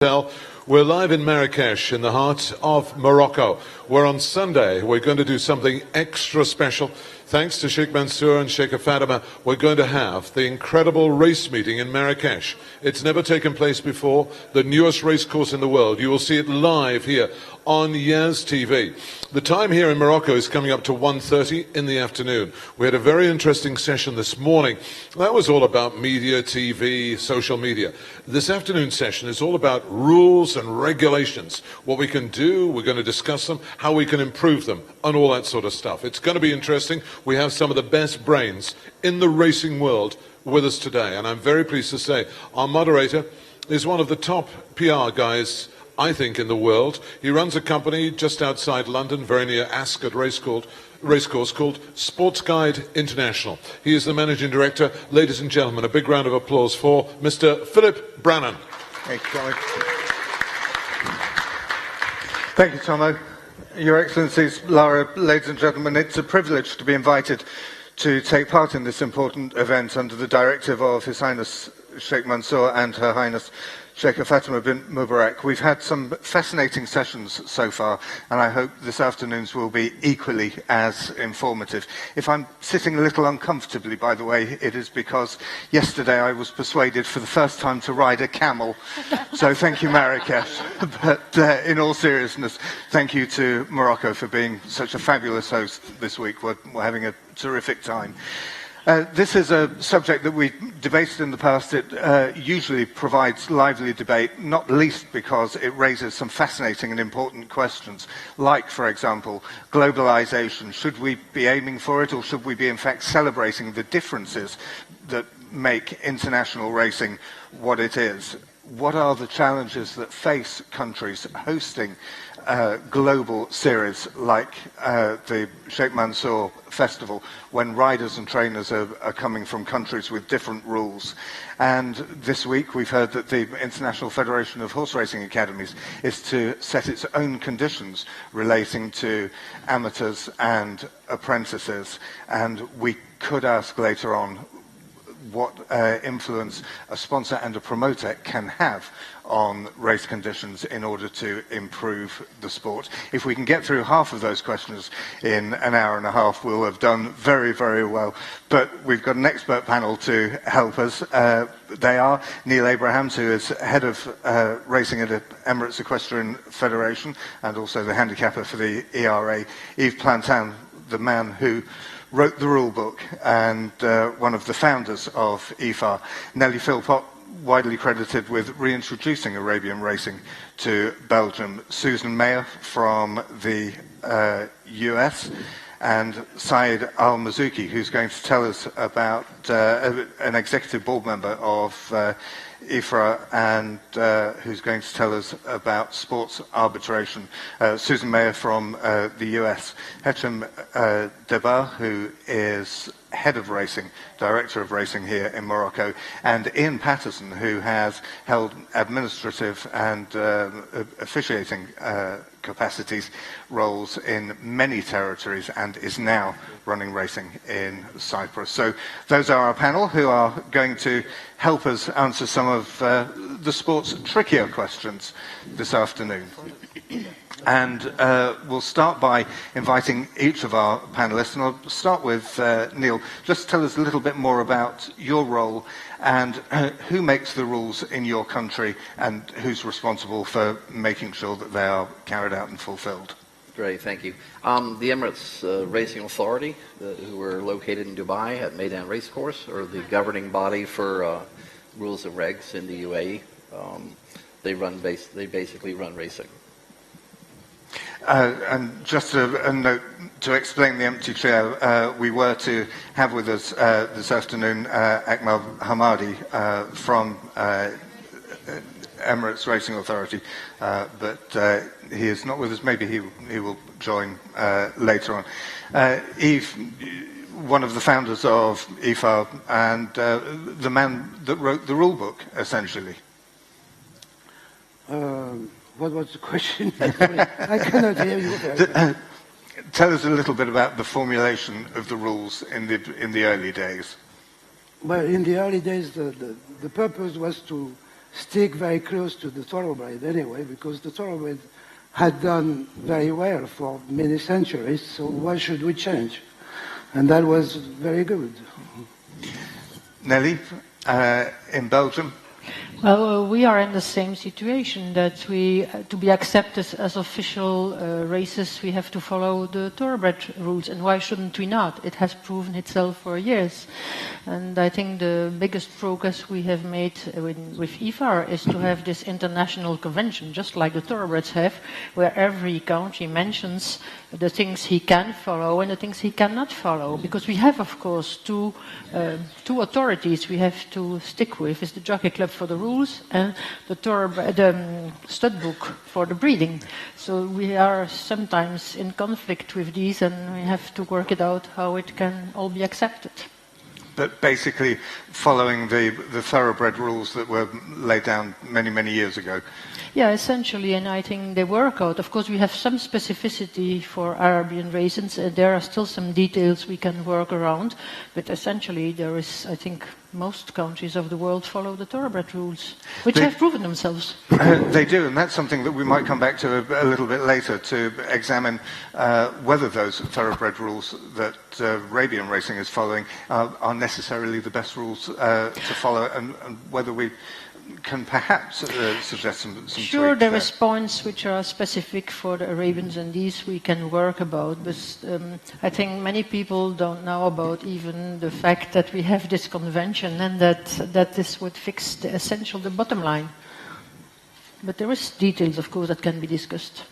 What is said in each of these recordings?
We're live in Marrakesh, in the heart of Morocco, where on Sunday we're going to do something extra special. Thanks to Sheikh Mansoor and Sheikh Fatima, we're going to have the incredible race meeting in Marrakesh. It's never taken place before, the newest race course in the world. You will see it live here on Yaz TV. The time here in Morocco is coming up to 1:30 in the afternoon. We had a very interesting session this morning. That was all about media, TV, social media. This afternoon session is all about rules and regulations. What we can do, we're going to discuss them, how we can improve them, and all that sort of stuff. It's going to be interesting. We have some of the best brains in the racing world with us today. And I'm very pleased to say our moderator is one of the top PR guys, I think, in the world. He runs a company just outside London, very near Ascot Racecourse, called Sports Guide International. He is the managing director. Ladies and gentlemen, a big round of applause for Mr. Philip Brannan. Thank you, Tommy. Thank you, Tomo. Your Excellencies, Lara, ladies and gentlemen, it's a privilege to be invited to take part in this important event under the directive of His Highness Sheikh Mansoor and Her Highness Sheikh Fatima bin Mubarak. We've had some fascinating sessions so far, and I hope this afternoon's will be equally as informative. If I'm sitting a little uncomfortably, by the way, it is because yesterday I was persuaded for the first time to ride a camel. So thank you, Marrakesh. But in all seriousness, thank you to Morocco for being such a fabulous host this week. We're having a terrific time. This is a subject that we've debated in the past. It usually provides lively debate, not least because it raises some fascinating and important questions, like, for example, globalization. Should we be aiming for it, or should we be, in fact, celebrating the differences that make international racing what it is? What are the challenges that face countries hosting global series like the Sheikh Mansour Festival, when riders and trainers are coming from countries with different rules? And this week we've heard that the International Federation of Horse Racing Academies is to set its own conditions relating to amateurs and apprentices. And we could ask later on what influence a sponsor and a promoter can have on race conditions in order to improve the sport. If we can get through half of those questions in an hour and a half, we'll have done very, very well. But we've got an expert panel to help us. They are Neil Abrahams, who is head of racing at Emirates Equestrian Federation and also the handicapper for the ERA. Yves Plantin, the man who wrote the rule book and one of the founders of IFA. Nellie Philpott, widely credited with reintroducing Arabian racing to Belgium. Susan Mayer from the US, and Zayed Al-Mazouki, who's going to tell us about an executive board member of IFRA, and who's going to tell us about sports arbitration. Susan Mayer from the US. Hechem Debar, who is head of racing, director of racing here in Morocco, and Ian Patterson, who has held administrative and officiating capacities, roles in many territories, and is now running racing in Cyprus. So those are our panel, who are going to help us answer some of the sport's trickier questions this afternoon. And we'll start by inviting each of our panelists, and I'll start with Neil. Just tell us a little bit more about your role and who makes the rules in your country and who's responsible for making sure that they are carried out and fulfilled. Great, thank you. The Emirates Racing Authority, who are located in Dubai at Meydan Racecourse, are the governing body for rules and regs in the UAE. They basically run racing. And just a note to explain the empty chair, we were to have with us this afternoon Akmal Hamadi from Emirates Racing Authority, but he is not with us. Maybe he will join later on. Yves, one of the founders of IFA and the man that wrote the rule book, essentially. What was the question? I cannot hear you. Tell us a little bit about the formulation of the rules in the early days. Well, in the early days, the purpose was to stick very close to the thoroughbred anyway, because the thoroughbred had done very well for many centuries, so why should we change? And that was very good. Nelly, in Belgium? Well, we are in the same situation that we, to be accepted as official races, we have to follow the Thoroughbred rules, and why shouldn't we not? It has proven itself for years. And I think the biggest progress we have made with IFAR is to have this international convention, just like the Thoroughbreds have, where every country mentions the things he can follow and the things he cannot follow. Because we have, of course, two authorities we have to stick with. It's the Jockey Club for the rules and the stud book for the breeding. So we are sometimes in conflict with these, and we have to work it out how it can all be accepted. But basically following the thoroughbred rules that were laid down many, many years ago. Yeah, essentially, and I think they work out. Of course, we have some specificity for Arabian races. There are still some details we can work around, but essentially there is, I think, most countries of the world follow the Thoroughbred rules, which have proven themselves. They do, and that's something that we might come back to a little bit later to examine whether those Thoroughbred rules that Arabian racing is following are necessarily the best rules to follow, and whether we can perhaps suggest some Sure, tweaks there is points which are specific for the Arabians, and these we can work about, but I think many people don't know about even the fact that we have this convention and that this would fix the bottom line. But there is details, of course, that can be discussed.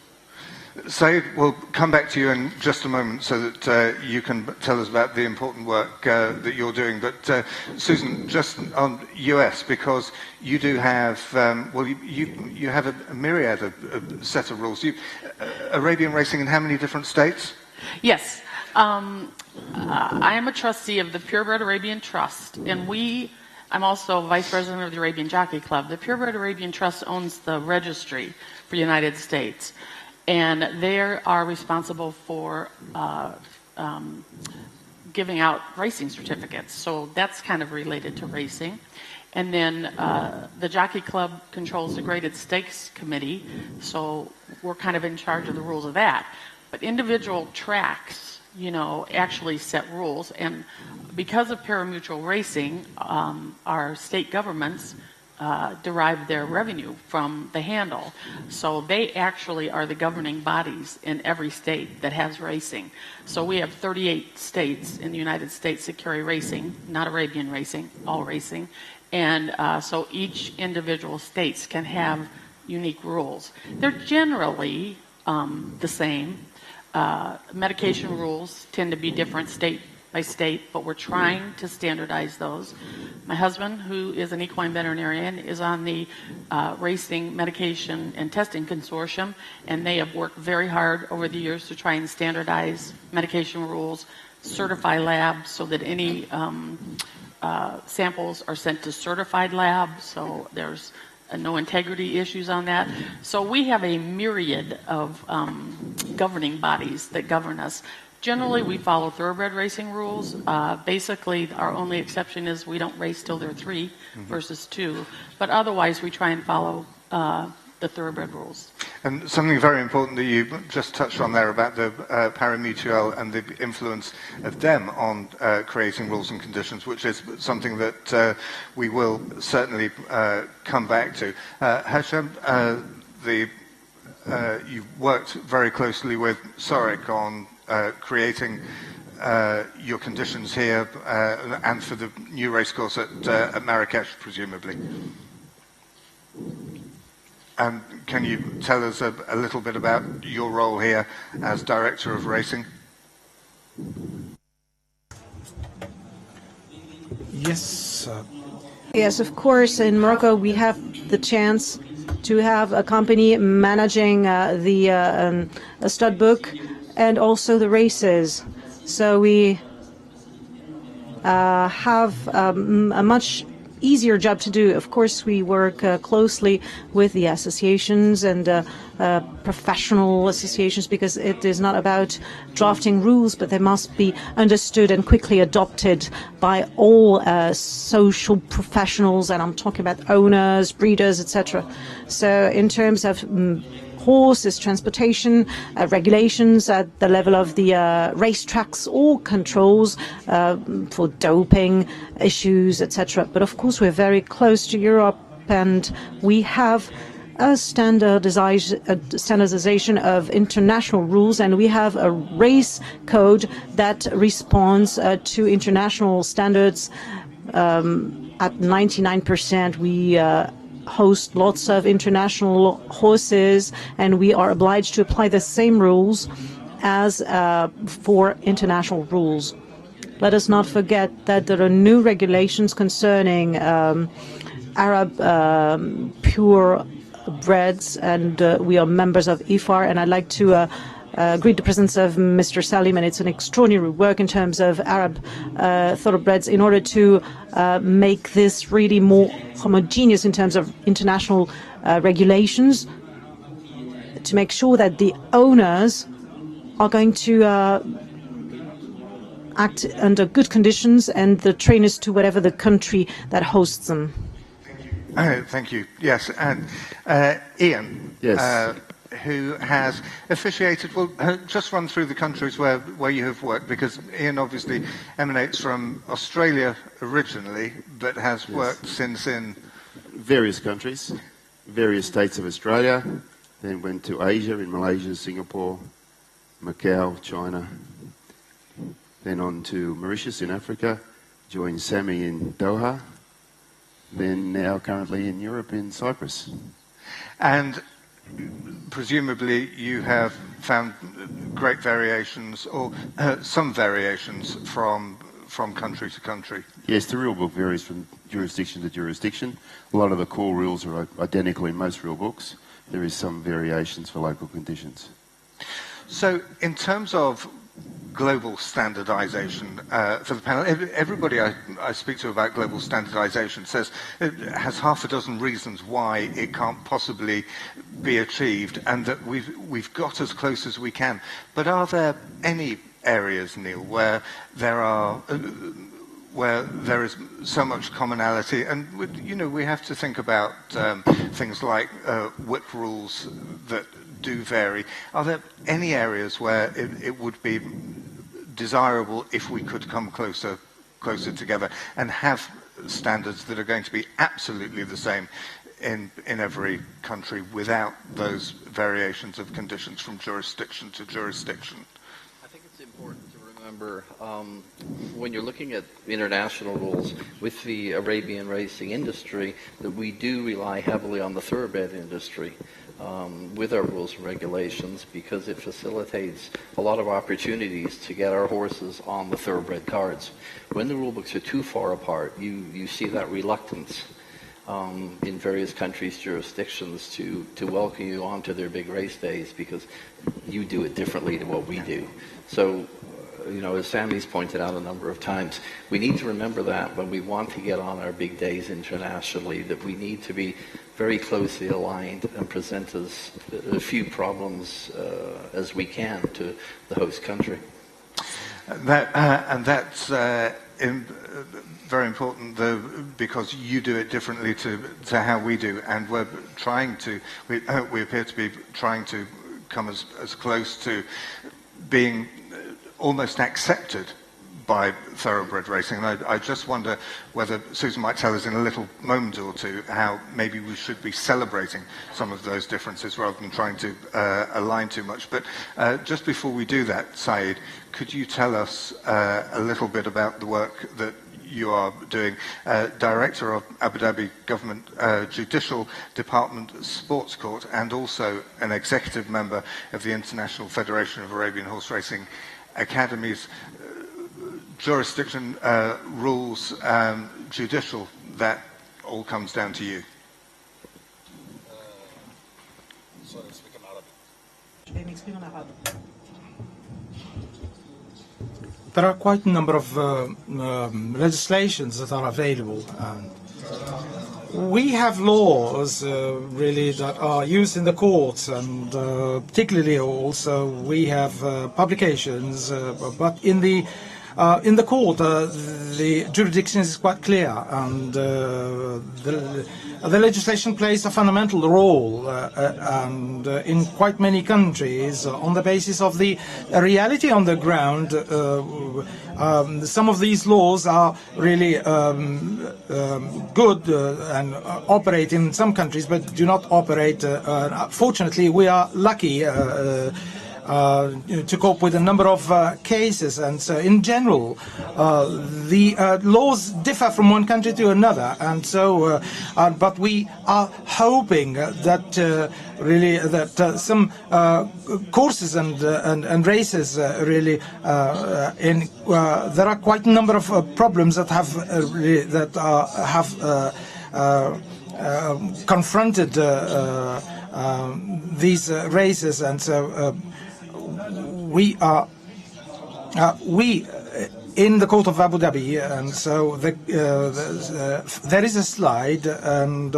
Zayed, we'll come back to you in just a moment so that you can tell us about the important work that you're doing. But Susan, just on US, because you do have, you have a myriad of set of rules. Arabian racing in how many different states? Yes. I am a trustee of the Purebred Arabian Trust, and I'm also vice president of the Arabian Jockey Club. The Purebred Arabian Trust owns the registry for the United States. And they are responsible for giving out racing certificates. So that's kind of related to racing. And then the Jockey Club controls the Graded Stakes Committee. So we're kind of in charge of the rules of that. But individual tracks, actually set rules. And because of parimutuel racing, our state governments derive their revenue from the handle. So they actually are the governing bodies in every state that has racing. So we have 38 states in the United States that carry racing, not Arabian racing, all racing. And so each individual states can have unique rules. They're generally the same. Medication rules tend to be different state by state, but we're trying to standardize those. My husband, who is an equine veterinarian, is on the Racing Medication and Testing Consortium, and they have worked very hard over the years to try and standardize medication rules, certify labs so that any samples are sent to certified labs, so there's no integrity issues on that. So we have a myriad of governing bodies that govern us. Generally, we follow thoroughbred racing rules. Basically, our only exception is we don't race till they're 3 versus 2. But otherwise, we try and follow the thoroughbred rules. And something very important that you just touched on there about the parimutuel and the influence of them on creating rules and conditions, which is something that we will certainly come back to. Hasham, you've worked very closely with Sorek on creating your conditions here and for the new racecourse at Marrakesh, presumably. And can you tell us a little bit about your role here as Director of Racing? Yes. Yes, of course. In Morocco, we have the chance to have a company managing the stud book and also the races. So we have a much easier job to do. Of course, we work closely with the associations and professional associations, because it is not about drafting rules, but they must be understood and quickly adopted by all social professionals, and I'm talking about owners, breeders, etc. So in terms of horses, transportation, regulations at the level of the racetracks, or controls for doping issues, etc. But of course, we're very close to Europe, and we have a standardization of international rules, and we have a race code that responds to international standards at 99%. We host lots of international horses, and we are obliged to apply the same rules as for international rules. Let us not forget that there are new regulations concerning Arab pure breds, and we are members of IFAR, and I'd like to greet the presence of Mr. Salim, and it's an extraordinary work in terms of Arab thoroughbreds in order to make this really more homogeneous in terms of international regulations, to make sure that the owners are going to act under good conditions, and the trainers to whatever the country that hosts them. Thank you. Yes, and Ian. Yes. Who has officiated, well, just run through the countries where you have worked, because Ian obviously emanates from Australia originally, but has worked since in various countries, various states of Australia, then went to Asia, in Malaysia, Singapore, Macau, China, then on to Mauritius in Africa, joined Sammy in Doha, then now currently in Europe in Cyprus. And presumably you have found great variations, or some variations from country to country. Yes, the rule book varies from jurisdiction to jurisdiction. A lot of the core rules are identical in most rule books. There is some variations for local conditions. So in terms of global standardization for the panel, everybody I speak to about global standardization says it has half a dozen reasons why it can't possibly be achieved, and that we've got as close as we can. But are there any areas, Neil, where there is so much commonality? And we have to think about things like whip rules that do vary. Are there any areas where it would be desirable if we could come closer together and have standards that are going to be absolutely the same in every country, without those variations of conditions from jurisdiction to jurisdiction? I think it's important to remember when you're looking at international rules with the Arabian racing industry, that we do rely heavily on the thoroughbred industry with our rules and regulations, because it facilitates a lot of opportunities to get our horses on the thoroughbred cards. When the rule books are too far apart, you see that reluctance in various countries' jurisdictions to welcome you onto their big race days, because you do it differently to what we do. So, as Sammy's pointed out a number of times, we need to remember that when we want to get on our big days internationally, that we need to be very closely aligned and present as few problems as we can to the host country. That's very important, though, because you do it differently to how we do, and we appear to be trying to come as close to being almost accepted by thoroughbred racing. And I just wonder whether Susan might tell us in a little moment or two how maybe we should be celebrating some of those differences rather than trying to align too much. But just before we do that, Zayed, could you tell us a little bit about the work that you are doing, Director of Abu Dhabi Government Judicial Department Sports Court, and also an executive member of the International Federation of Arabian Horse Racing Academies. Jurisdiction, rules, judicial, that all comes down to you. There are quite a number of legislations that are available. We have laws really that are used in the courts, and particularly also we have publications. But in the court, the jurisdiction is quite clear, and the legislation plays a fundamental role, and in quite many countries, on the basis of the reality on the ground, some of these laws are really good and operate in some countries, but do not operate. Fortunately, we are lucky to cope with a number of cases, and so in general the laws differ from one country to another, and so but we are hoping that really that some courses and races really there are quite a number of problems that have confronted these races, and so we in the court of Abu Dhabi, and so there is a slide, and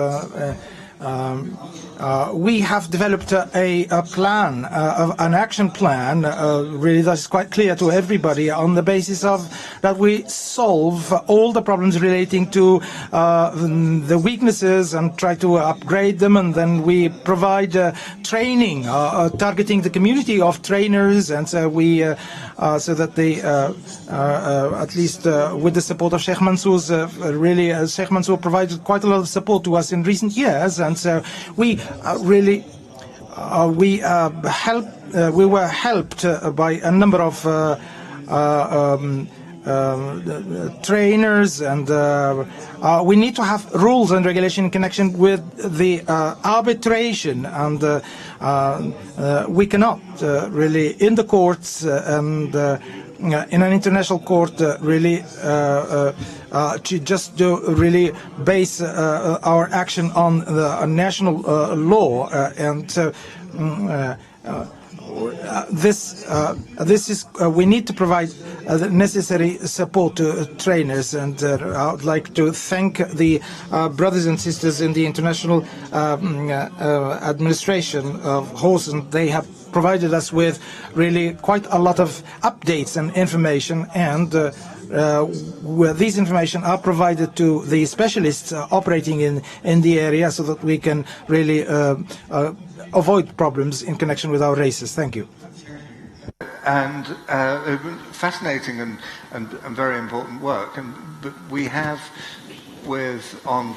we have developed a plan, an action plan, really that is quite clear to everybody, on the basis of that we solve all the problems relating to the weaknesses and try to upgrade them, and then we provide training targeting the community of trainers, and so we so that they at least with the support of Sheikh Mansour's really Sheikh Mansour provided quite a lot of support to us in recent years, and so we really we were helped by a number of trainers, and we need to have rules and regulation in connection with the arbitration, and we cannot really in the courts and in an international court really to just really base our action on the national law, and this is we need to provide the necessary support to trainers, and I would like to thank the brothers and sisters in the international administration of horse, and they have provided us with really quite a lot of updates and information, and where these information are provided to the specialists operating in the area, so that we can really avoid problems in connection with our races. Thank you. And fascinating and very important work. And but we have on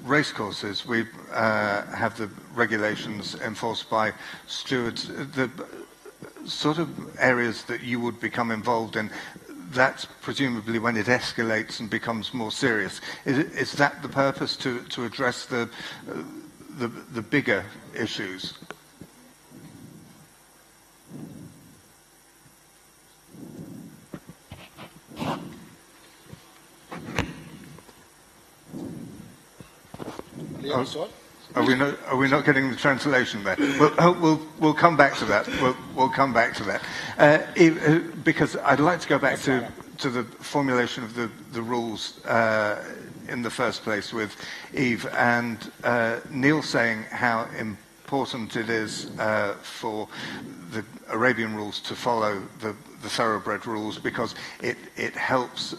racecourses, we have the regulations enforced by stewards. The sort of areas that you would become involved in, that's presumably when it escalates and becomes more serious. Is that the purpose, to address the bigger issues? Are we not getting the translation there? We'll come back to that. We'll come back to that because I'd like to go back to the formulation of the rules in the first place, with Yves and Neil saying how important it is for the Arabian rules to follow the Thoroughbred rules, because it helps.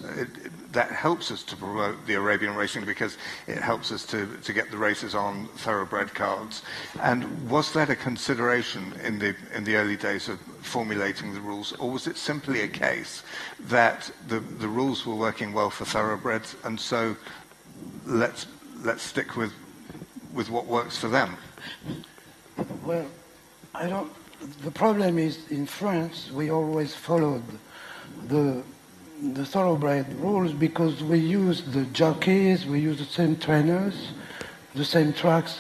That helps us to promote the Arabian racing, because it helps us to get the races on Thoroughbred cards. And was that a consideration in the early days of formulating the rules, or was it simply a case that the rules were working well for Thoroughbreds, and so let's stick with what works for them? Well, the problem is, in France we always followed the Thoroughbred rules, because we use the jockeys, we use the same trainers, the same tracks,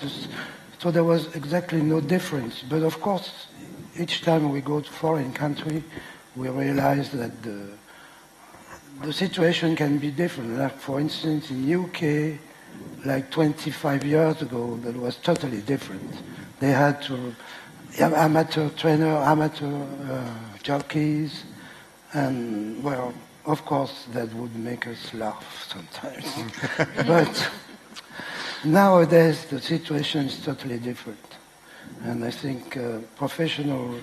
so there was exactly no difference. But of course, each time we go to foreign country, we realize that the situation can be different. Like, for instance, in UK, like 25 years ago, that was totally different. They had to amateur trainer, amateur jockeys, and well, of course, that would make us laugh sometimes. Nowadays, the situation is totally different. And I think professional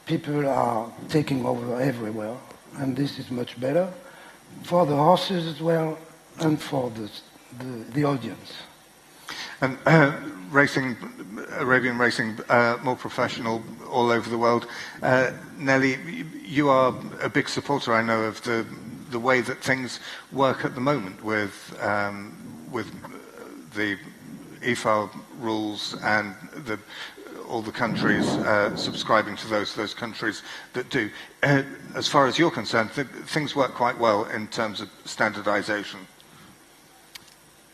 people are taking over everywhere. And this is much better for the horses as well and for the audience. And racing, Arabian racing, more professional all over the world. Nelly, you are a big supporter, I know, of the way that things work at the moment with the IFA rules and all the countries subscribing to those countries that do. As far as you're concerned, things work quite well in terms of standardization.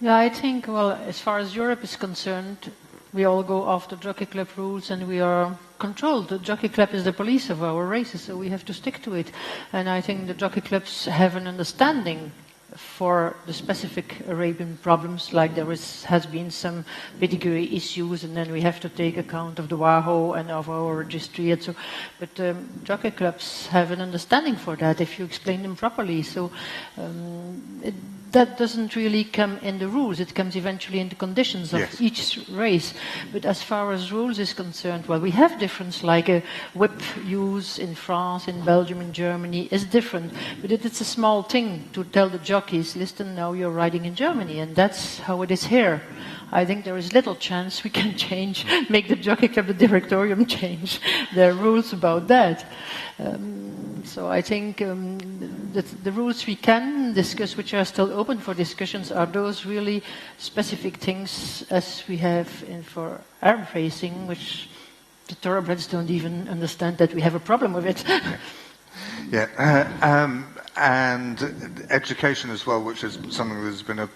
Yeah, I think, well, as far as Europe is concerned, we all go after Jockey Club rules and we are controlled. The Jockey Club is the police of our races, so we have to stick to it. And I think the Jockey Clubs have an understanding for the specific Arabian problems, like there has been some pedigree issues, and then we have to take account of the WAHO and of our registry and so. But Jockey Clubs have an understanding for that if you explain them properly. So that doesn't really come in the rules. It comes eventually in the conditions of each race. But as far as rules is concerned, well, we have difference, like a whip use in France, in Belgium, in Germany is different. But it's a small thing to tell the jockeys, listen, now you're riding in Germany, and that's how it is here. I think there is little chance we can change, make the Jockey Club, the directorium, change their rules about that. So I think that the rules we can discuss, which are still open for discussions, are those really specific things as we have for Arab racing, which the thoroughbreds don't even understand that we have a problem with it. And education as well, which is something that has been a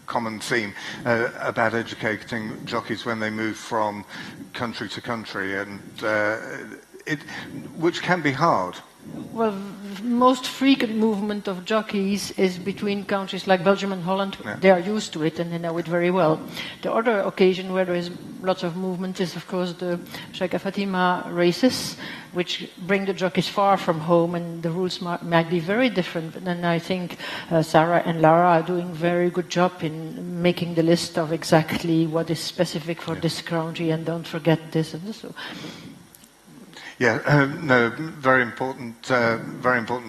common theme about educating jockeys when they move from country to country, and which can be hard. Well, most frequent movement of jockeys is between countries like Belgium and Holland. Yeah. They are used to it and they know it very well. The other occasion where there is lots of movement is, of course, the Sheikh Fatima races, which bring the jockeys far from home, and the rules might be very different. But then I think Sarah and Lara are doing a very good job in making the list of exactly what is specific for this country, and don't forget this and this. No, very important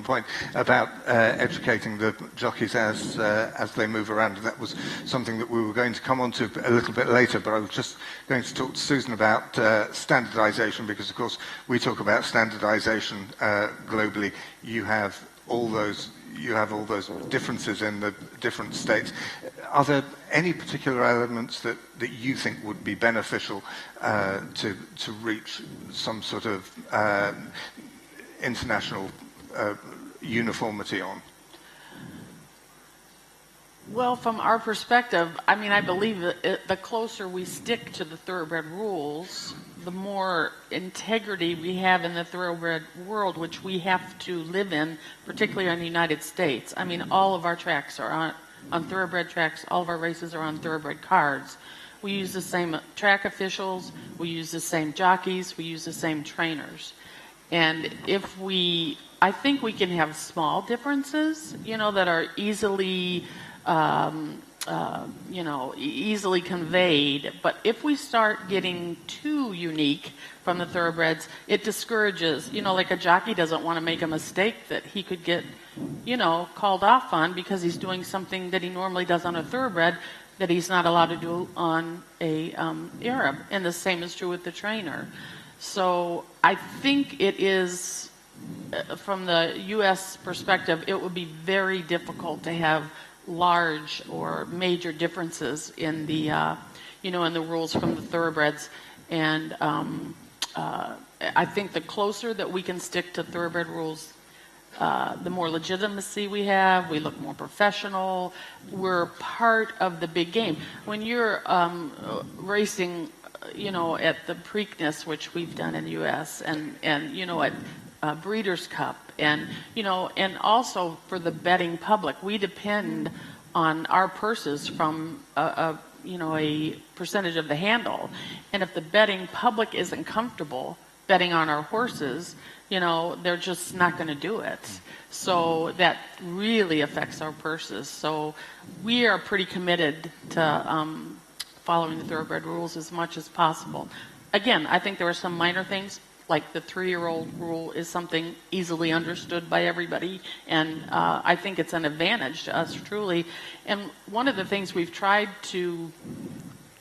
point about educating the jockeys as they move around. And that was something that we were going to come on to a little bit later, but I was just going to talk to Susan about standardization, because of course we talk about standardization globally. You have all those differences in the different states. Are there any particular elements that you think would be beneficial to reach some sort of international uniformity on? Well, from our perspective, I mean, I believe that the closer we stick to the thoroughbred rules, the more integrity we have in the thoroughbred world, which we have to live in, particularly in the United States. I mean, all of our tracks are on thoroughbred tracks. All of our races are on thoroughbred cards. We use the same track officials. We use the same jockeys. We use the same trainers. And I think we can have small differences, that are easily easily conveyed. But if we start getting too unique from the thoroughbreds, it discourages. Like a jockey doesn't want to make a mistake that he could get, called off on because he's doing something that he normally does on a thoroughbred that he's not allowed to do on a Arab. And the same is true with the trainer. So I think it is, from the U.S. perspective, it would be very difficult to have large or major differences in the in the rules from the thoroughbreds, and I think the closer that we can stick to thoroughbred rules, the more legitimacy we have. We look more professional. We're part of the big game. When you're racing, at the Preakness, which we've done in the U.S., and at Breeders' Cup, and and also for the betting public, we depend on our purses from a percentage of the handle, and if the betting public isn't comfortable betting on our horses, they're just not going to do it. So that really affects our purses. So we are pretty committed to following the Thoroughbred rules as much as possible. Again, I think there are some minor things, like the 3-year-old rule is something easily understood by everybody, and I think it's an advantage to us, truly. And one of the things we've tried to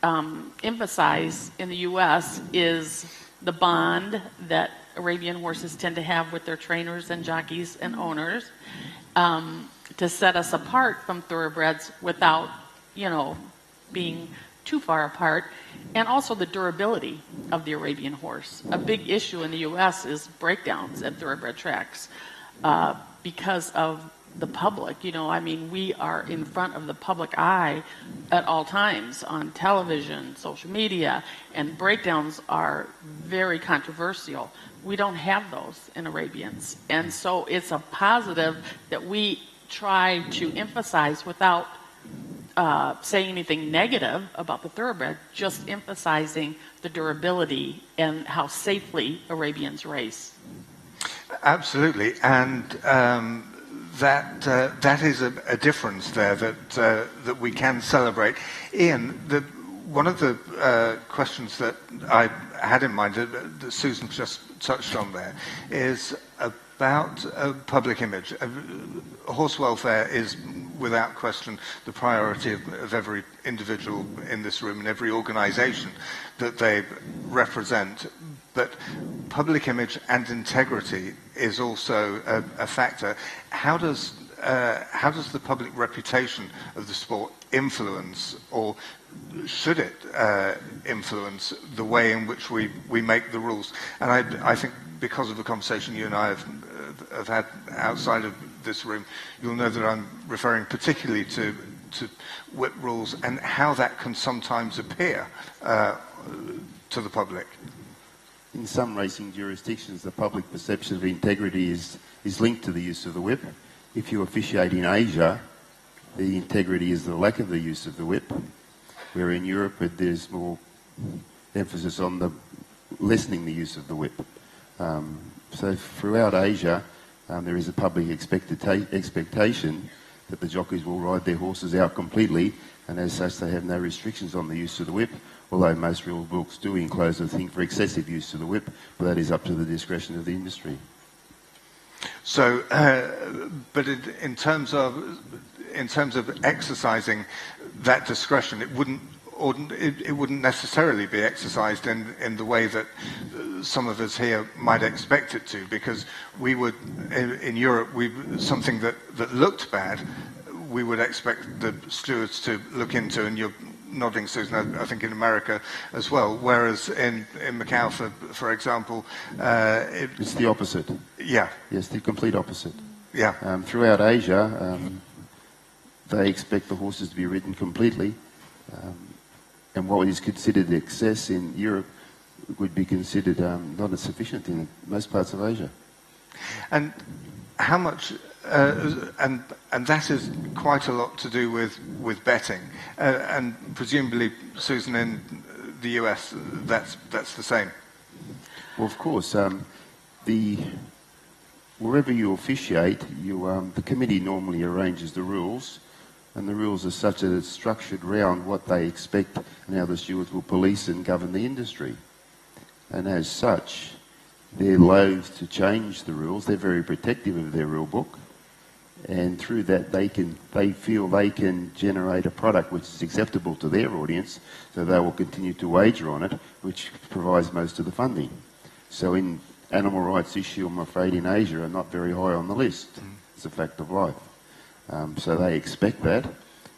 emphasize in the U.S. is the bond that Arabian horses tend to have with their trainers and jockeys and owners, to set us apart from thoroughbreds without, being too far apart, and also the durability of the Arabian horse. A big issue in the U.S. is breakdowns at thoroughbred tracks because of the public. We are in front of the public eye at all times on television, social media, and breakdowns are very controversial. We don't have those in Arabians. And so it's a positive that we try to emphasize without saying anything negative about the thoroughbred, just emphasizing the durability and how safely Arabians race. Absolutely, and that is a difference there that we can celebrate. Ian, one of the questions that I had in mind that Susan just touched on there is about public image. Horse welfare is, without question, the priority of every individual in this room and every organisation that they represent. But public image and integrity is also a factor. How does the public reputation of the sport influence, or should it influence, the way in which we make the rules? And I think because of the conversation you and I have had outside of this room, you'll know that I'm referring particularly to whip rules and how that can sometimes appear to the public. In some racing jurisdictions, the public perception of integrity is linked to the use of the whip. If you officiate in Asia, the integrity is the lack of the use of the whip, where in Europe there's more emphasis on the lessening the use of the whip. So throughout Asia, there is a public expectation that the jockeys will ride their horses out completely, and as such they have no restrictions on the use of the whip, although most rule books do enclose a thing for excessive use of the whip, but that is up to the discretion of the industry. So, but in terms of exercising that discretion, it wouldn't necessarily be exercised in the way that some of us here might expect it to, because we would, in Europe, something that looked bad, we would expect the stewards to look into, and you're nodding, Susan, I think in America as well, whereas in Macau, for example... it's the opposite. Yeah. Yes, the complete opposite. Yeah. Throughout Asia, they expect the horses to be ridden completely, and what is considered excess in Europe would be considered not as sufficient in most parts of Asia. And how much... and that is quite a lot to do with betting, and presumably, Susan, in the US, that's the same. Well, of course, wherever you officiate, the committee normally arranges the rules, and the rules are such that it's structured around what they expect and how the stewards will police and govern the industry. And as such, they're loath to change the rules. They're very protective of their rule book. And through that, they feel they can generate a product which is acceptable to their audience, so they will continue to wager on it, which provides most of the funding. So in animal rights issue, I'm afraid, in Asia are not very high on the list. It's a fact of life. So they expect that,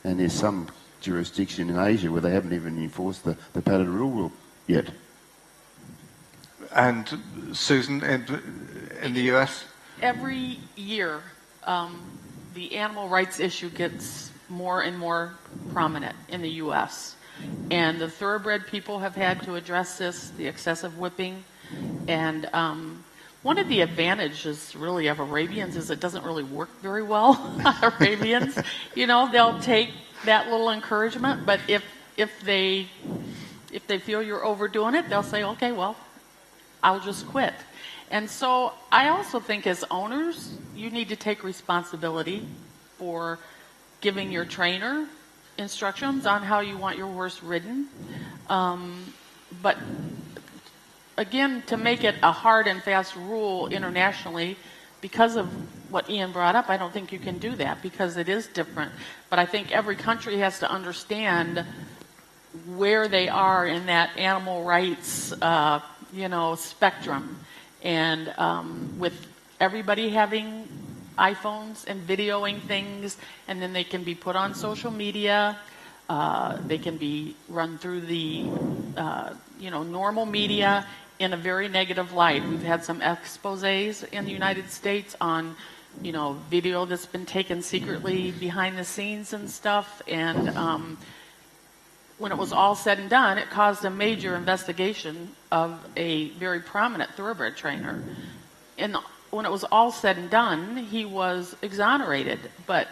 and there's some jurisdiction in Asia where they haven't even enforced the padded rule yet. And Susan, in the US? Every year, the animal rights issue gets more and more prominent in the U.S. And the thoroughbred people have had to address this, the excessive whipping. And one of the advantages, really, of Arabians is it doesn't really work very well on Arabians. They'll take that little encouragement, but if they feel you're overdoing it, they'll say, okay, well, I'll just quit. And so I also think as owners, you need to take responsibility for giving your trainer instructions on how you want your horse ridden. But again, to make it a hard and fast rule internationally, because of what Ian brought up, I don't think you can do that because it is different. But I think every country has to understand where they are in that animal rights, spectrum. And with everybody having iPhones and videoing things, and then they can be put on social media, they can be run through the, normal media in a very negative light. We've had some exposés in the United States on, video that's been taken secretly behind the scenes and stuff. And when it was all said and done, it caused a major investigation of a very prominent thoroughbred trainer. And when it was all said and done, he was exonerated, but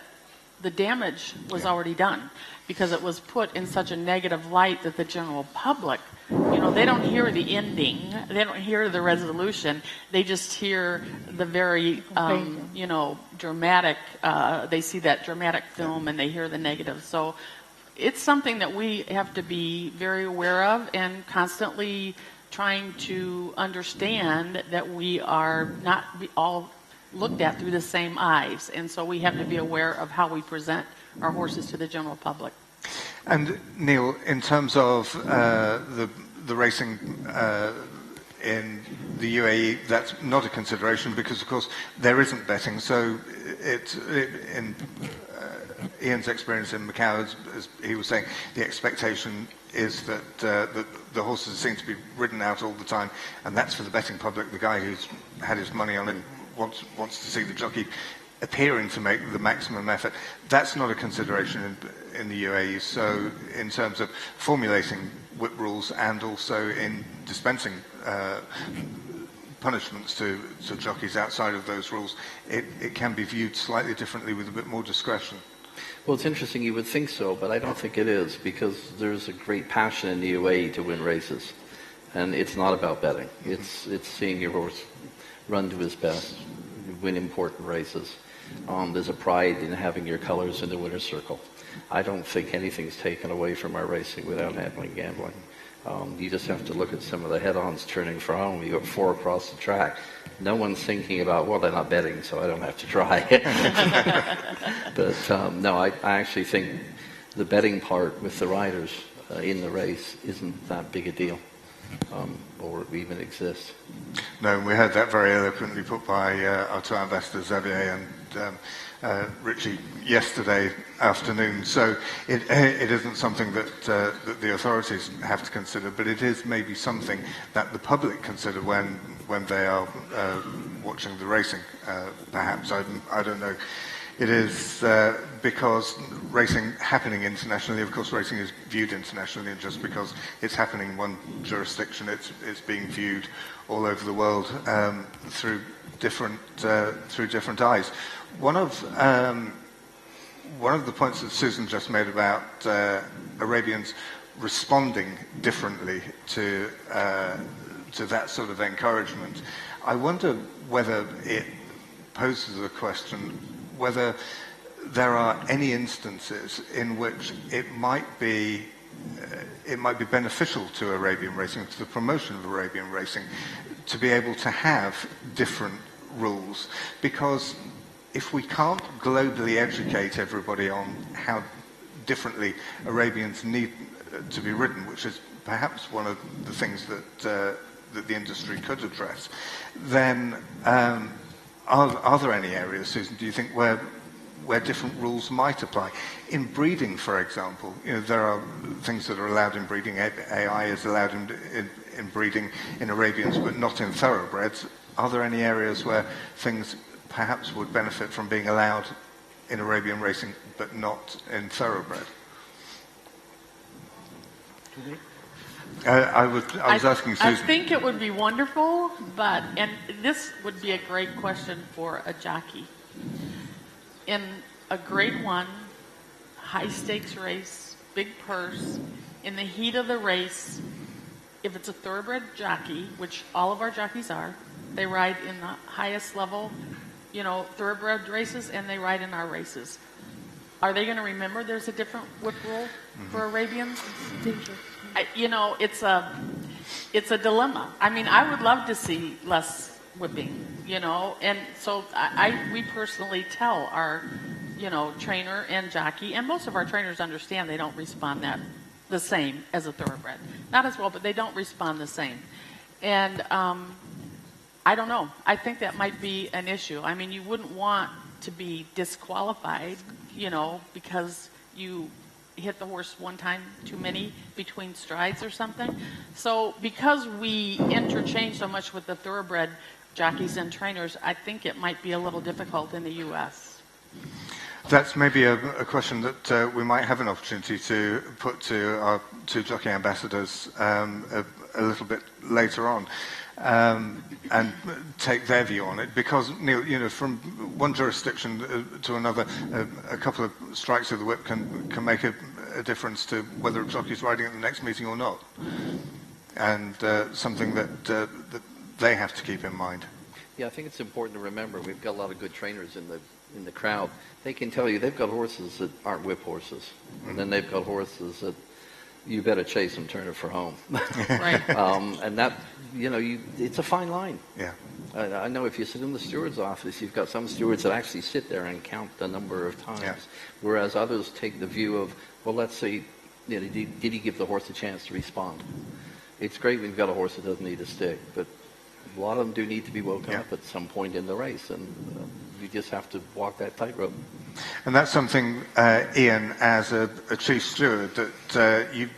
the damage was already done because it was put in such a negative light that the general public, they don't hear the ending, they don't hear the resolution, they just hear the very, dramatic, they see that dramatic film and they hear the negative. So it's something that we have to be very aware of and constantly trying to understand that we are not all looked at through the same eyes. And so we have to be aware of how we present our horses to the general public. And Neil, in terms of the racing in the UAE, that's not a consideration because, of course, there isn't betting. So in Ian's experience in Macau, as he was saying, the expectation is that the horses seem to be ridden out all the time, and that's for the betting public. The guy who's had his money on it wants to see the jockey appearing to make the maximum effort. That's not a consideration in the UAE. So in terms of formulating whip rules and also in dispensing punishments to jockeys outside of those rules, it can be viewed slightly differently with a bit more discretion. Well, it's interesting you would think so, but I don't think it is because there's a great passion in the UAE to win races. And it's not about betting. It's seeing your horse run to his best, win important races. There's a pride in having your colors in the winner's circle. I don't think anything's taken away from our racing without handling gambling. You just have to look at some of the head-ons turning for home. You got 4 across the track. No one's thinking about, well, they're not betting, so I don't have to try. But no, I actually think the betting part with the riders in the race isn't that big a deal, or even exists. No, we heard that very eloquently put by our two ambassadors, Xavier and Richie, yesterday afternoon. So it isn't something that the authorities have to consider, but it is maybe something that the public consider when they are watching the racing, perhaps. I don't know. It is because racing happening internationally, of course racing is viewed internationally, and just because it's happening in one jurisdiction, it's being viewed all over the world through different eyes. One of the points that Susan just made about Arabians responding differently to that sort of encouragement, I wonder whether it poses a question whether there are any instances in which it might be beneficial to Arabian racing, to the promotion of Arabian racing, to be able to have different rules. Because if we can't globally educate everybody on how differently Arabians need to be ridden, which is perhaps one of the things that the industry could address, then are there any areas, Susan, do you think, where different rules might apply? In breeding, for example, there are things that are allowed in breeding. AI is allowed in breeding in Arabians, but not in thoroughbreds. Are there any areas where things perhaps would benefit from being allowed in Arabian racing, but not in thoroughbred? I was asking Susan. I think it would be wonderful, and this would be a great question for a jockey. In a Grade 1, high-stakes race, big purse, in the heat of the race, if it's a thoroughbred jockey, which all of our jockeys are, they ride in the highest level, thoroughbred races, and they ride in our races. Are they going to remember there's a different whip rule for Arabians? It's a dilemma. I mean, I would love to see less whipping, and so we personally tell our, trainer and jockey, and most of our trainers understand they don't respond the same as a thoroughbred. Not as well, but they don't respond the same. And I don't know. I think that might be an issue. I mean, you wouldn't want to be disqualified, because you hit the horse one time too many between strides or something. So because we interchange so much with the thoroughbred jockeys and trainers, I think it might be a little difficult in the U.S. That's maybe a question that we might have an opportunity to put to our two jockey ambassadors a little bit later on, and take their view on it. Because, Neil, from one jurisdiction to another, a couple of strikes of the whip can make a difference to whether a jockey's riding at the next meeting or not, and something that they have to keep in mind. Yeah, I think it's important to remember we've got a lot of good trainers in the crowd. They can tell you they've got horses that aren't whip horses, and then they've got horses that you better chase them, turn it for home. Right. And that, it's a fine line. Yeah. I know if you sit in the steward's office, you've got some stewards that actually sit there and count the number of times, whereas others take the view of, well, let's see, did he give the horse a chance to respond? It's great we've got a horse that doesn't need a stick, but a lot of them do need to be woken up at some point in the race, and you just have to walk that tightrope. And that's something, Ian, as a chief steward, that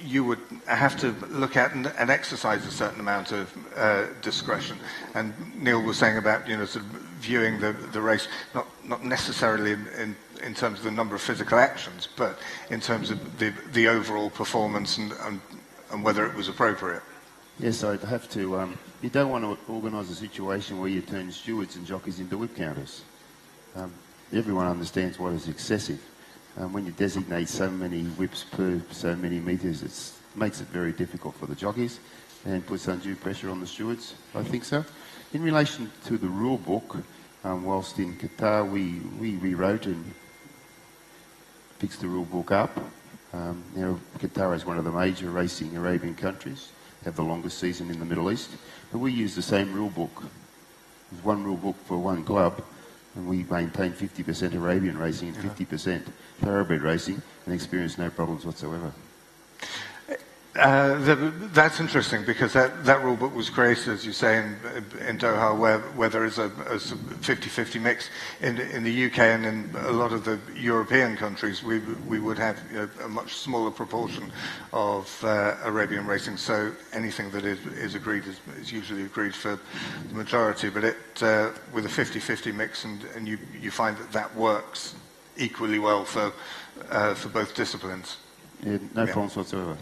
you would have to look at and exercise a certain amount of discretion. And Neil was saying about sort of viewing the race not necessarily in terms of the number of physical actions, but in terms of the overall performance and whether it was appropriate. Yes, I'd have to. You don't want to organise a situation where you turn stewards and jockeys into whip counters. Everyone understands what is excessive. When you designate so many whips per so many metres, it makes it very difficult for the jockeys and puts undue pressure on the stewards. I think so. In relation to the rule book, whilst in Qatar we rewrote and fixed the rule book up. Qatar is one of the major racing Arabian countries. Have the longest season in the Middle East, but we use the same rule book. There's one rule book for one club, and we maintain 50% Arabian racing and 50% thoroughbred racing, and experience no problems whatsoever. That's interesting, because that rule book was created, as you say, in Doha, where there is a 50-50 mix. In the UK and in a lot of the European countries, we would have a much smaller proportion of Arabian racing. So anything that is agreed is usually agreed for the majority. But with a 50-50 mix, and you find that works equally well for both disciplines. Yeah, no problems whatsoever.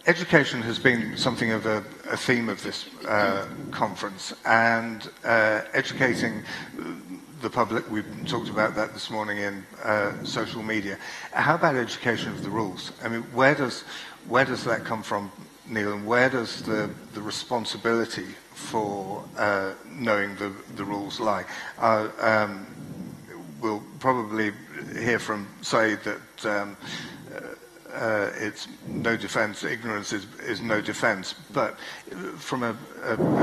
Education has been something of a theme of this conference, and educating the public. We talked about that this morning in social media. How about education of the rules? I mean, where does that come from, Neil, and where does the responsibility for knowing the rules lie? We'll probably hear from Zayed that it's no defence, ignorance is no defence. But from a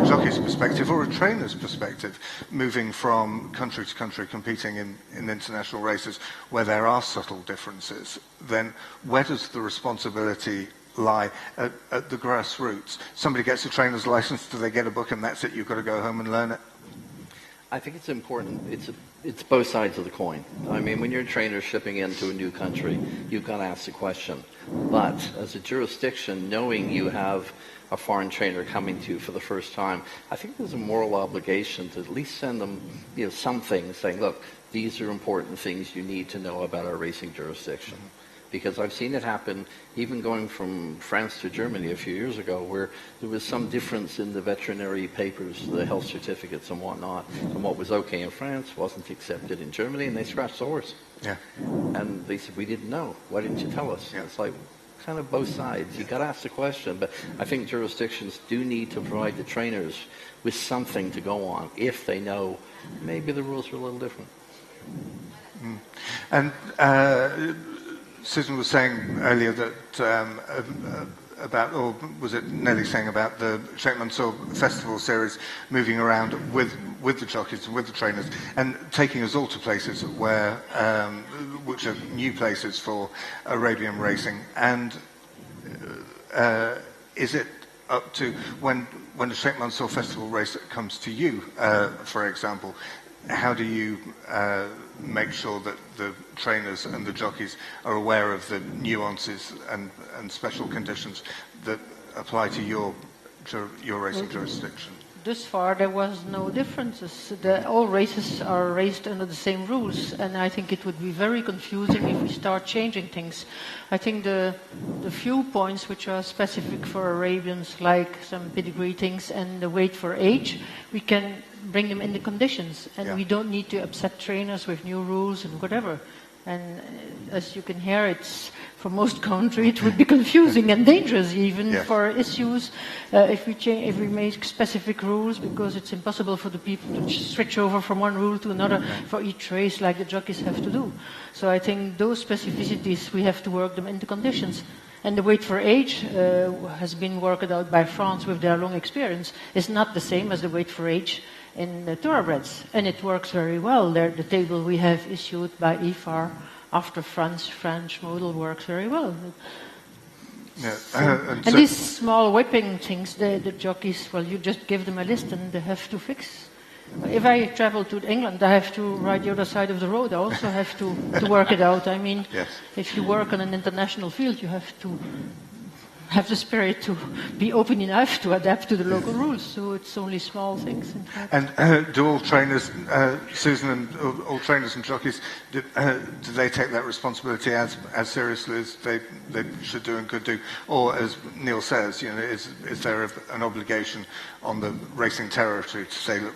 jockey's perspective or a trainer's perspective, moving from country to country, competing in international races where there are subtle differences, then where does the responsibility lie at the grassroots? Somebody gets a trainer's license, do they get a book and that's it, you've got to go home and learn it? I think it's important. It's both sides of the coin. I mean, when you're a trainer shipping into a new country, you've got to ask the question. But as a jurisdiction, knowing you have a foreign trainer coming to you for the first time, I think there's a moral obligation to at least send them, some things saying, look, these are important things you need to know about our racing jurisdiction. Because I've seen it happen even going from France to Germany a few years ago, where there was some difference in the veterinary papers, the health certificates and whatnot, and what was okay in France wasn't accepted in Germany, and they scratched the horse. Yeah. And they said, we didn't know. Why didn't you tell us? Yeah. It's like, kind of both sides. You got to ask the question, but I think jurisdictions do need to provide the trainers with something to go on if they know maybe the rules are a little different. And Susan was saying earlier that about, or was it Nelly saying about the Sheikh Mansour Festival series moving around with the jockeys and with the trainers and taking us all to places where, which are new places for Arabian racing. And is it up to, when the Sheikh Mansour Festival race comes to you, for example, how do you make sure that the trainers and the jockeys are aware of the nuances and special conditions that apply to your racing jurisdiction? Thus far, there was no differences. All races are raced under the same rules, and I think it would be very confusing if we start changing things. I think the few points which are specific for Arabians, like some pedigree things and the weight for age, we can bring them in the conditions, and we don't need to upset trainers with new rules and whatever. And as you can hear, it's for most countries it would be confusing and dangerous even for issues if we make specific rules, because it's impossible for the people to switch over from one rule to another for each race like the jockeys have to do. So I think those specificities, we have to work them into conditions. And the weight for age has been worked out by France with their long experience. It's not the same as the weight for age in the thoroughbreds, and it works very well. The table we have issued by IFAR after French model works very well. And these small whipping things, the jockeys, well, you just give them a list and they have to fix. If I travel to England, I have to ride the other side of the road. I also have to work it out. I mean, if you work on an international field, you have to have the spirit to be open enough to adapt to the local rules. So it's only small things, in fact. And do all trainers, Susan, and all trainers and jockeys, do they take that responsibility as seriously as they should do and could do? Or, as Neil says, is there an obligation on the racing territory to say, look,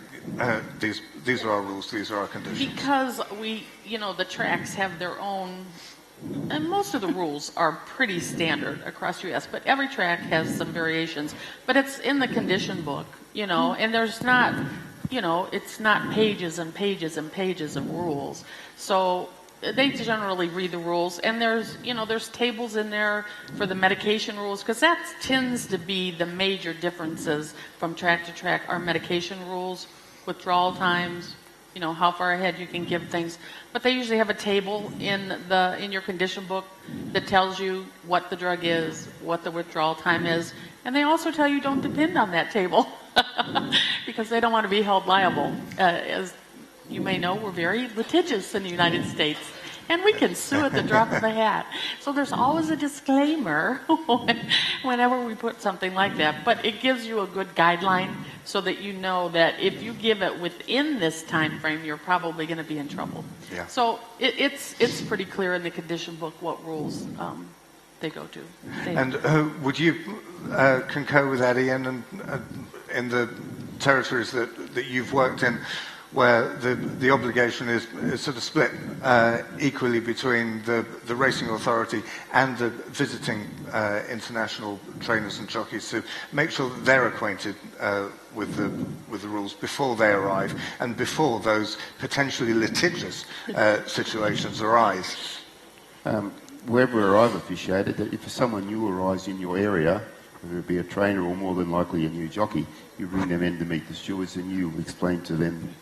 these are our rules, these are our conditions? Because the tracks have their own. And most of the rules are pretty standard across the U.S., but every track has some variations. But it's in the condition book, and there's not, it's not pages and pages and pages of rules. So they generally read the rules, and there's tables in there for the medication rules, because that tends to be the major differences from track to track. Our medication rules, withdrawal times, how far ahead you can give things. But they usually have a table in your condition book that tells you what the drug is, what the withdrawal time is, and they also tell you don't depend on that table because they don't want to be held liable. As you may know, we're very litigious in the United States, and we can sue at the drop of a hat. So there's always a disclaimer whenever we put something like that. But it gives you a good guideline so that you know that if you give it within this time frame, you're probably going to be in trouble. Yeah. So it's pretty clear in the condition book what rules they go to. And would you concur with that, Ian, and in the territories that you've worked in, where the obligation is sort of split equally between the racing authority and the visiting international trainers and jockeys to make sure that they're acquainted with the rules before they arrive and before those potentially litigious situations arise? Wherever I've officiated, that if someone new arrives in your area, whether it be a trainer or more than likely a new jockey, you bring them in to meet the stewards and you explain to them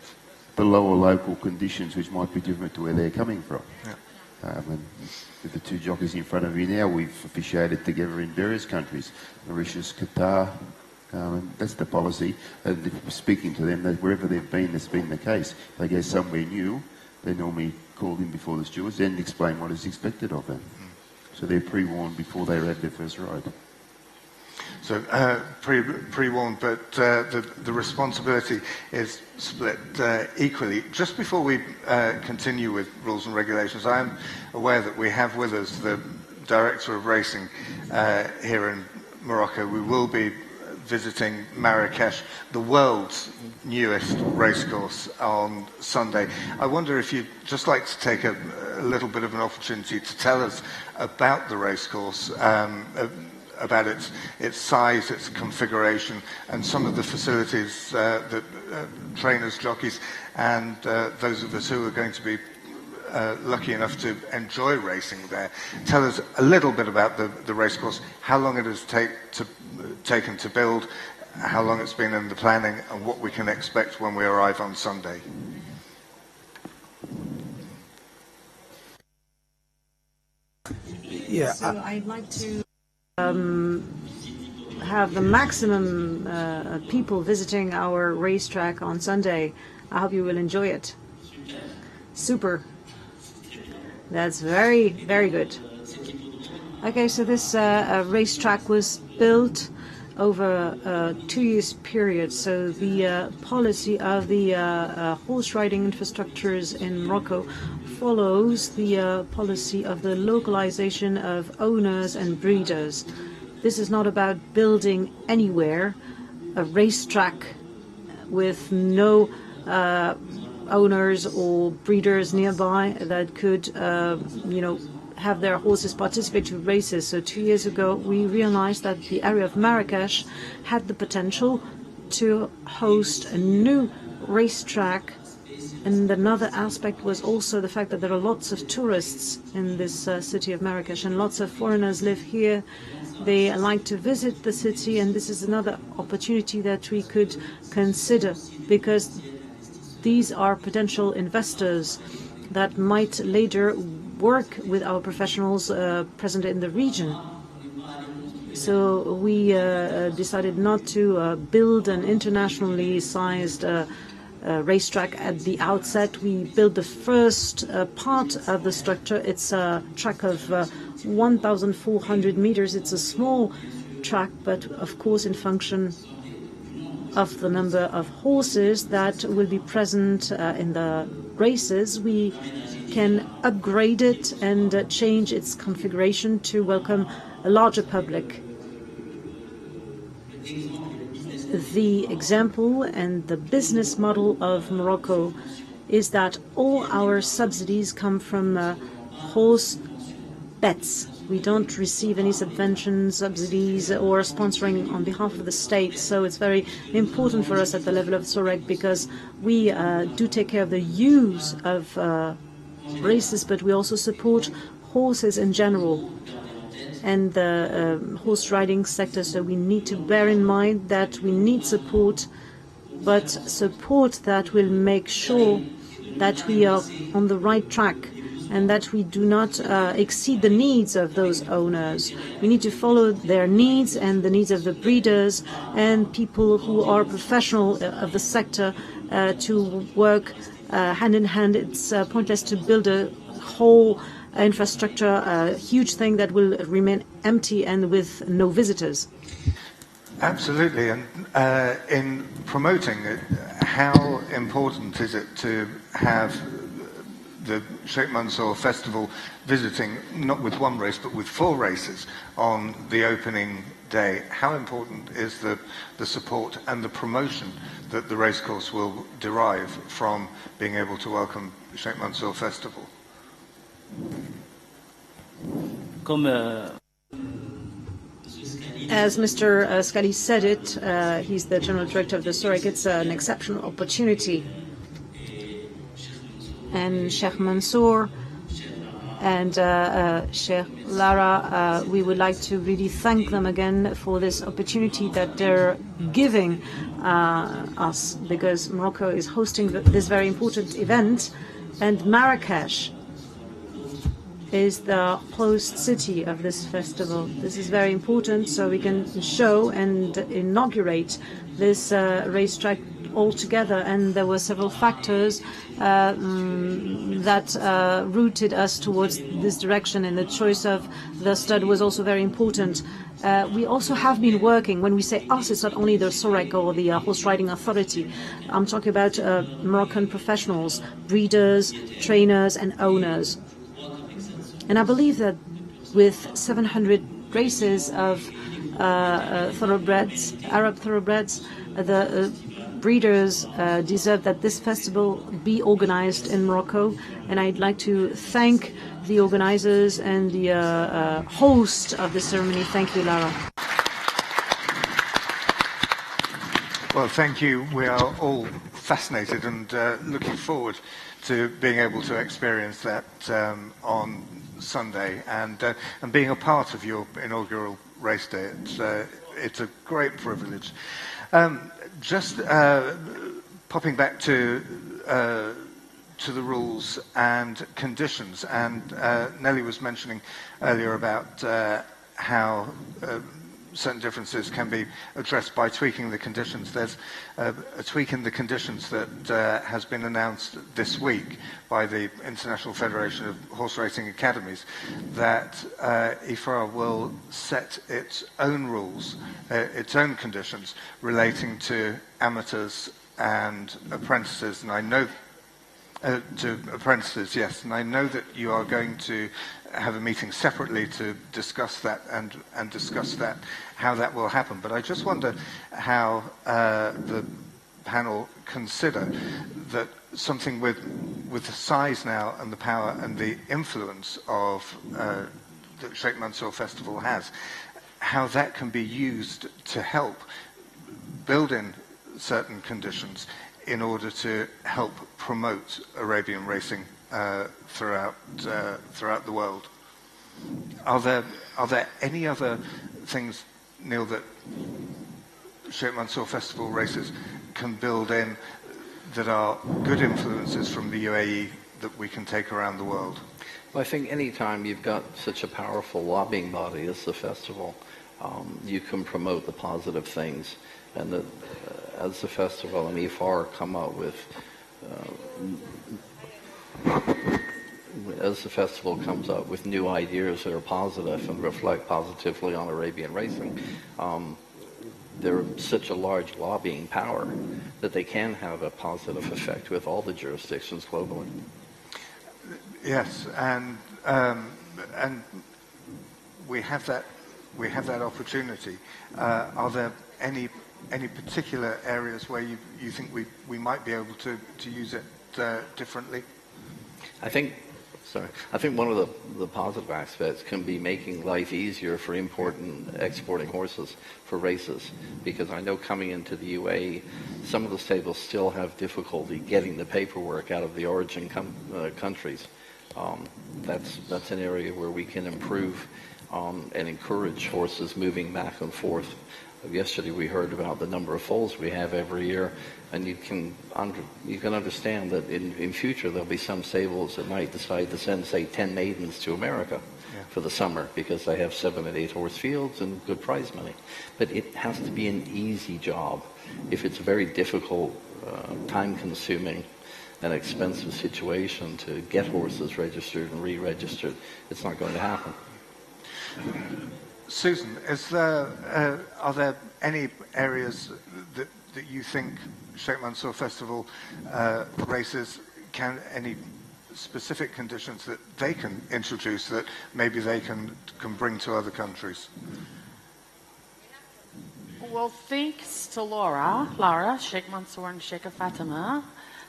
the lower local conditions which might be different to where they're coming from. Yeah. And with the two jockeys in front of you now, we've officiated together in various countries, Mauritius, Qatar, and that's the policy. And speaking to them, that wherever they've been, that's been the case. If they go somewhere new, they normally call in before the stewards and explain what is expected of them. So they're pre-warned before they have their first ride. So pre-warned, but the responsibility is split equally. Just before we continue with rules and regulations, I am aware that we have with us the Director of Racing here in Morocco. We will be visiting Marrakesh, the world's newest racecourse, on Sunday. I wonder if you'd just like to take a little bit of an opportunity to tell us about the racecourse, about its size, its configuration, and some of the facilities that trainers, jockeys, and those of us who are going to be lucky enough to enjoy racing there. Tell us a little bit about the racecourse, how long it has taken to build, how long it's been in the planning, and what we can expect when we arrive on Sunday. Yeah. So I'd like to have the maximum people visiting our racetrack on Sunday. I hope you will enjoy it. Super. That's very, very good. Okay, so this racetrack was built over a 2 years period. So the policy of the horse riding infrastructures in Morocco follows the policy of the localization of owners and breeders. This is not about building anywhere a racetrack with no owners or breeders nearby that could, have their horses participate in races. So 2 years ago, we realized that the area of Marrakesh had the potential to host a new racetrack. And another aspect was also the fact that there are lots of tourists in this city of Marrakesh, and lots of foreigners live here. They like to visit the city, and this is another opportunity that we could consider, because these are potential investors that might later work with our professionals present in the region. So we decided not to build an internationally sized racetrack at the outset. We built the first part of the structure. It's a track of 1,400 meters. It's a small track, but of course in function of the number of horses that will be present in the races, we can upgrade it and change its configuration to welcome a larger public. The example and the business model of Morocco is that all our subsidies come from horse bets. We don't receive any subventions, subsidies, or sponsoring on behalf of the state. So it's very important for us at the level of Sorek, because we do take care of the use of races, but we also support horses in general and the horse riding sector. So we need to bear in mind that we need support, but support that will make sure that we are on the right track and that we do not exceed the needs of those owners. We need to follow their needs and the needs of the breeders and people who are professional of the sector to work hand in hand. It's pointless to build a whole infrastructure, a huge thing that will remain empty and with no visitors. Absolutely. And in promoting it, how important is it to have the Sheikh Mansour Festival visiting not with one race but with 4 races on the opening day? How important is the support and the promotion that the racecourse will derive from being able to welcome Sheikh Mansour Festival? As Mr. Scali said it, he's the General Director of the SOREC. It's an exceptional opportunity. And Sheikh Mansour and Sheikh Lara, we would like to really thank them again for this opportunity that they're giving us, because Morocco is hosting this very important event, and Marrakesh is the host city of this festival. This is very important, so we can show and inaugurate this racetrack all together. And there were several factors that rooted us towards this direction, and the choice of the stud was also very important. We also have been working, when we say us, it's not only the SOREC or the Horse Riding Authority. I'm talking about Moroccan professionals, breeders, trainers and owners. And I believe that with 700 races of thoroughbreds, Arab thoroughbreds. The breeders deserve that this festival be organized in Morocco, and I'd like to thank the organizers and the host of the ceremony. Thank you, Lara. Well, thank you. We are all fascinated and looking forward to being able to experience that on Sunday and being a part of your inaugural race day. It's a great privilege. Just popping back to the rules and conditions, and Nelly was mentioning earlier about how certain differences can be addressed by tweaking the conditions. There's a tweak in the conditions that has been announced this week by the International Federation of Horse Racing Academies, that IFRA will set its own rules, its own conditions relating to amateurs and apprentices. And I know to apprentices, yes, and I know that you are going to have a meeting separately to discuss that and discuss that, how that will happen. But I just wonder how the panel consider that something with the size now and the power and the influence of that Sheikh Mansour Festival has, how that can be used to help build in certain conditions in order to help promote Arabian racing throughout the world. Are there any other things, Neil, that Sheikh Mansour Festival races can build in that are good influences from the UAE that we can take around the world? Well, I think any time you've got such a powerful lobbying body as the festival, you can promote the positive things. And as the festival and IFAR come up with, as the festival comes up with new ideas that are positive and reflect positively on Arabian racing, they're such a large lobbying power that they can have a positive effect with all the jurisdictions globally. Yes, and we have that opportunity. Are there any particular areas where you think we might be able to use it differently? I think one of the positive aspects can be making life easier for importing and exporting horses for races, because I know coming into the UAE, some of the stables still have difficulty getting the paperwork out of the origin countries. That's an area where we can improve and encourage horses moving back and forth. Yesterday we heard about the number of foals we have every year, and you can understand that in future there'll be some stables that might decide to send, say, 10 maidens to America for the summer because they have 7 and 8 horse fields and good prize money. But it has to be an easy job. If it's a very difficult, time-consuming and expensive situation to get horses registered and re-registered, it's not going to happen. Susan, are there any areas that you think Sheikh Mansour Festival races any specific conditions that they can introduce that maybe they can bring to other countries? Well, thanks to Lara, Sheikh Mansour and Sheikh Fatima,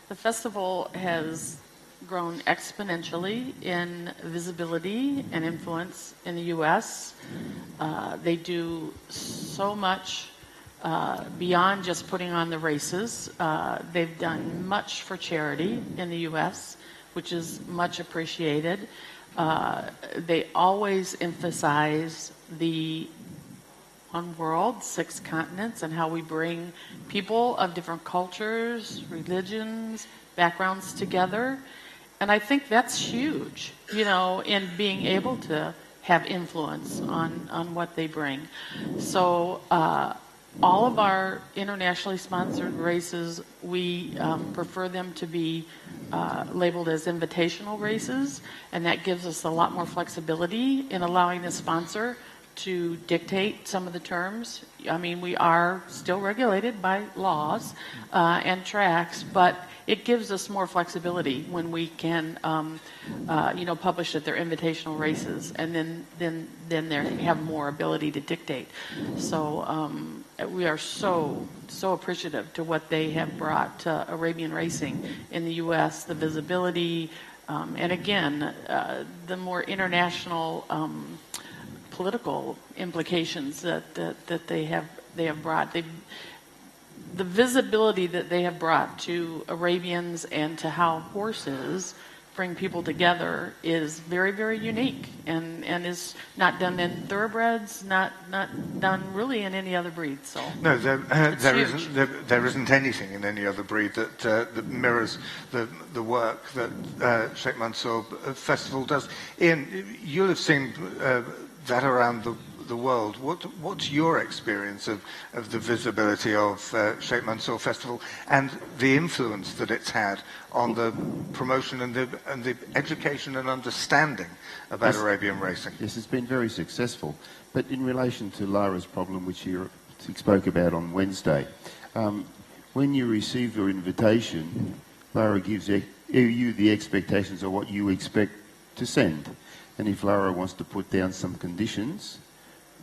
the festival has grown exponentially in visibility and influence in the U.S. They do so much beyond just putting on the races. They've done much for charity in the U.S., which is much appreciated. They always emphasize the one world, 6 continents, and how we bring people of different cultures, religions, backgrounds together. And I think that's huge, in being able to have influence on what they bring. So all of our internationally sponsored races, we prefer them to be labeled as invitational races, and that gives us a lot more flexibility in allowing the sponsor to dictate some of the terms. I mean, we are still regulated by laws and tracks, but it gives us more flexibility when we can, publish that they're invitational races, and then they have more ability to dictate. So we are so appreciative to what they have brought to Arabian racing in the U.S. The visibility, and again, the more international political implications that they have brought. The visibility that they have brought to Arabians and to how horses bring people together is very, very unique, and is not done in thoroughbreds, not done really in any other breed. So no, there isn't anything in any other breed that mirrors the work that Sheikh Mansour Festival does. Ian, you'll have seen that around the world. What's your experience of the visibility of Sheikh Mansour Festival and the influence that it's had on the promotion and the education and understanding about Arabian racing? Yes, it's been very successful. But in relation to Lara's problem, which you spoke about on Wednesday, when you receive your invitation, Lara gives you the expectations of what you expect to send. And if Lara wants to put down some conditions,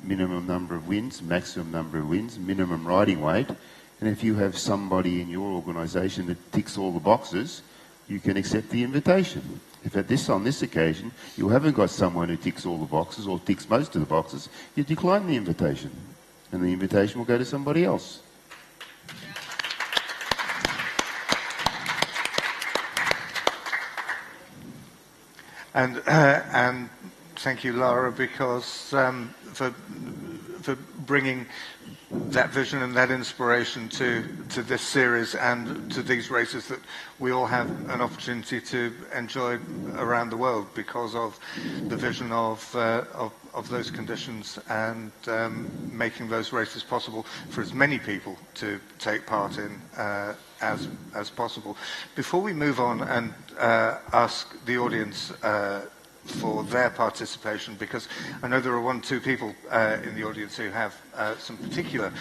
minimum number of wins, maximum number of wins, minimum riding weight, and if you have somebody in your organisation that ticks all the boxes, you can accept the invitation. If on this occasion you haven't got someone who ticks all the boxes or ticks most of the boxes, you decline the invitation, and the invitation will go to somebody else. And thank you, Lara, because for bringing that vision and that inspiration to this series and to these races that we all have an opportunity to enjoy around the world because of the vision of those conditions and making those races possible for as many people to take part in as possible. Before we move on and ask the audience for their participation, because I know there are 1-2 people in the audience who have some particular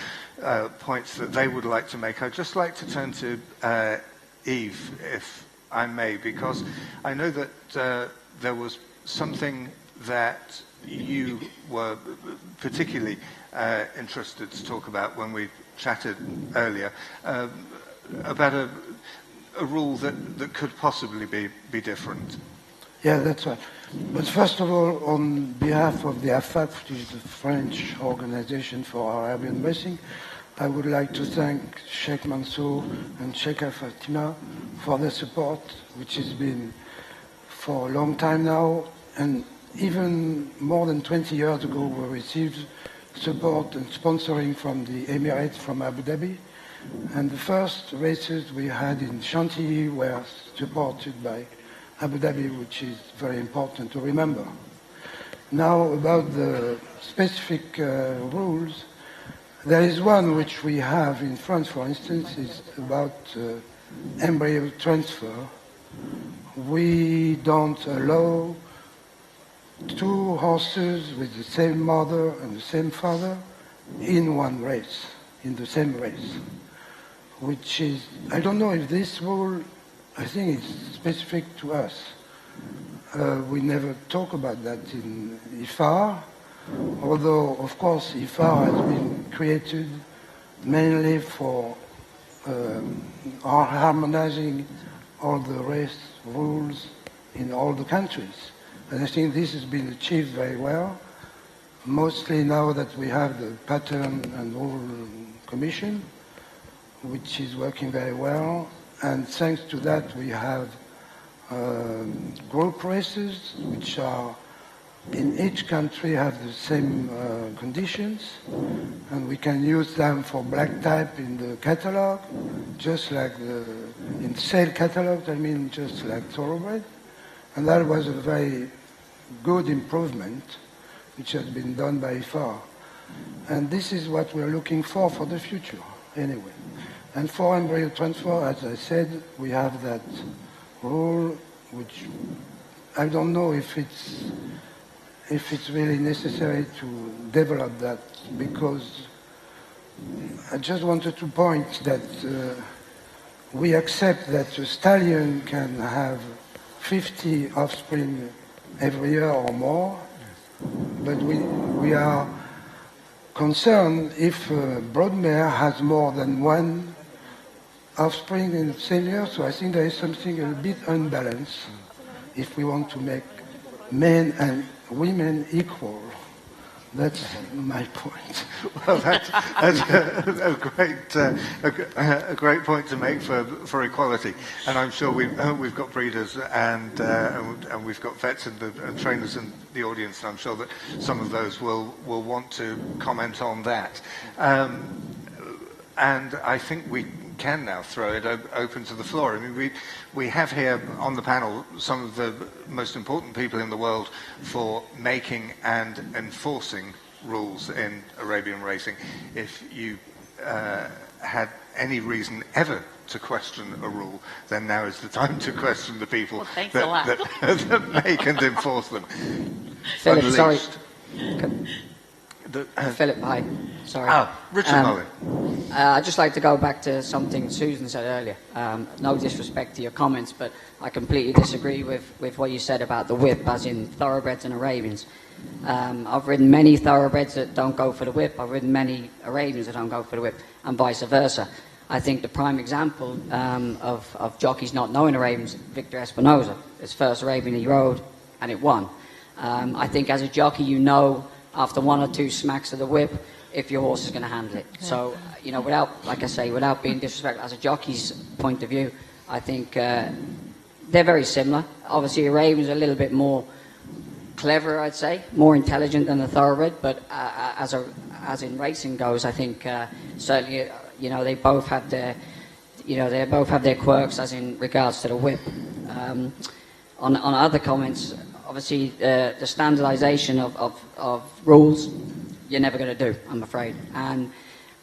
points that they would like to make. I'd just like to turn to Eve, if I may, because I know that there was something that you were particularly interested to talk about when we chatted earlier, about a rule that could possibly be different. Yeah, that's right. But first of all, on behalf of the AFAC, which is the French Organization for Arabian Racing, I would like to thank Sheikh Mansour and Sheikh Fatima for their support, which has been for a long time now. And even more than 20 years ago, we received support and sponsoring from the Emirates, from Abu Dhabi. And the first races we had in Chantilly were supported by Abu Dhabi, which is very important to remember. Now, about the specific rules, there is one which we have in France, for instance, is about embryo transfer. We don't allow 2 horses with the same mother and the same father in one race, in the same race, which is, I don't know if this rule, I think it's specific to us. We never talk about that in IFAR, although, of course, IFAR has been created mainly for harmonizing all the race rules in all the countries. And I think this has been achieved very well, mostly now that we have the Pattern and Rule Commission, which is working very well. And thanks to that, we have group races, which are in each country have the same conditions, and we can use them for black type in the catalog, just like in sale catalog, I mean, just like Thoroughbred. And that was a very good improvement, which has been done by IFAR. And this is what we're looking for the future, anyway. And for embryo transfer, as I said, we have that rule, which I don't know if it's if it's really necessary to develop that, because I just wanted to point that we accept that a stallion can have 50 offspring every year or more, but we are concerned if a brood mare has more than one offspring in the same year, so I think there is something a bit unbalanced if we want to make men and women equal. That's my point. Well, that's a great point to make for equality, and I'm sure we've got breeders and we've got vets and trainers in the audience, and I'm sure that some of those will want to comment on that. And I think we can now throw it open to the floor. I mean, we have here on the panel some of the most important people in the world for making and enforcing rules in Arabian racing. If you had any reason ever to question a rule, then now is the time to question the people that make and enforce them. Philip, sorry. Philip, hi. Sorry. Richard Mullin. I'd just like to go back to something Susan said earlier. No disrespect to your comments, but I completely disagree with what you said about the whip, as in thoroughbreds and Arabians. I've ridden many thoroughbreds that don't go for the whip. I've ridden many Arabians that don't go for the whip, and vice versa. I think the prime example of jockeys not knowing Arabians, Victor Espinosa, his first Arabian he rode, and it won. I think as a jockey, you know after one or two smacks of the whip if your horse is going to handle it. So, you know, without being disrespectful, as a jockey's point of view, I think they're very similar. Obviously, Arabians are a little bit more clever, I'd say, more intelligent than the thoroughbred, but as in racing goes, I think certainly, you know, they both have their quirks as in regards to the whip. On other comments, obviously, the standardization of rules, you're never going to do, I'm afraid. And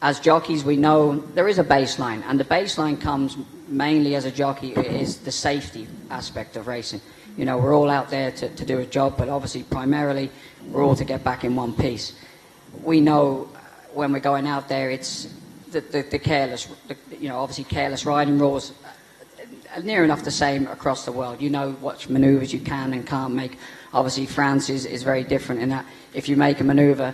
as jockeys, we know there is a baseline, and the baseline comes mainly as a jockey is the safety aspect of racing. You know, we're all out there to do a job, but obviously, primarily, we're all to get back in one piece. We know when we're going out there, it's the careless, obviously careless riding rules near enough the same across the world. You know what manoeuvres you can and can't make. Obviously, France is very different in that if you make a manoeuvre,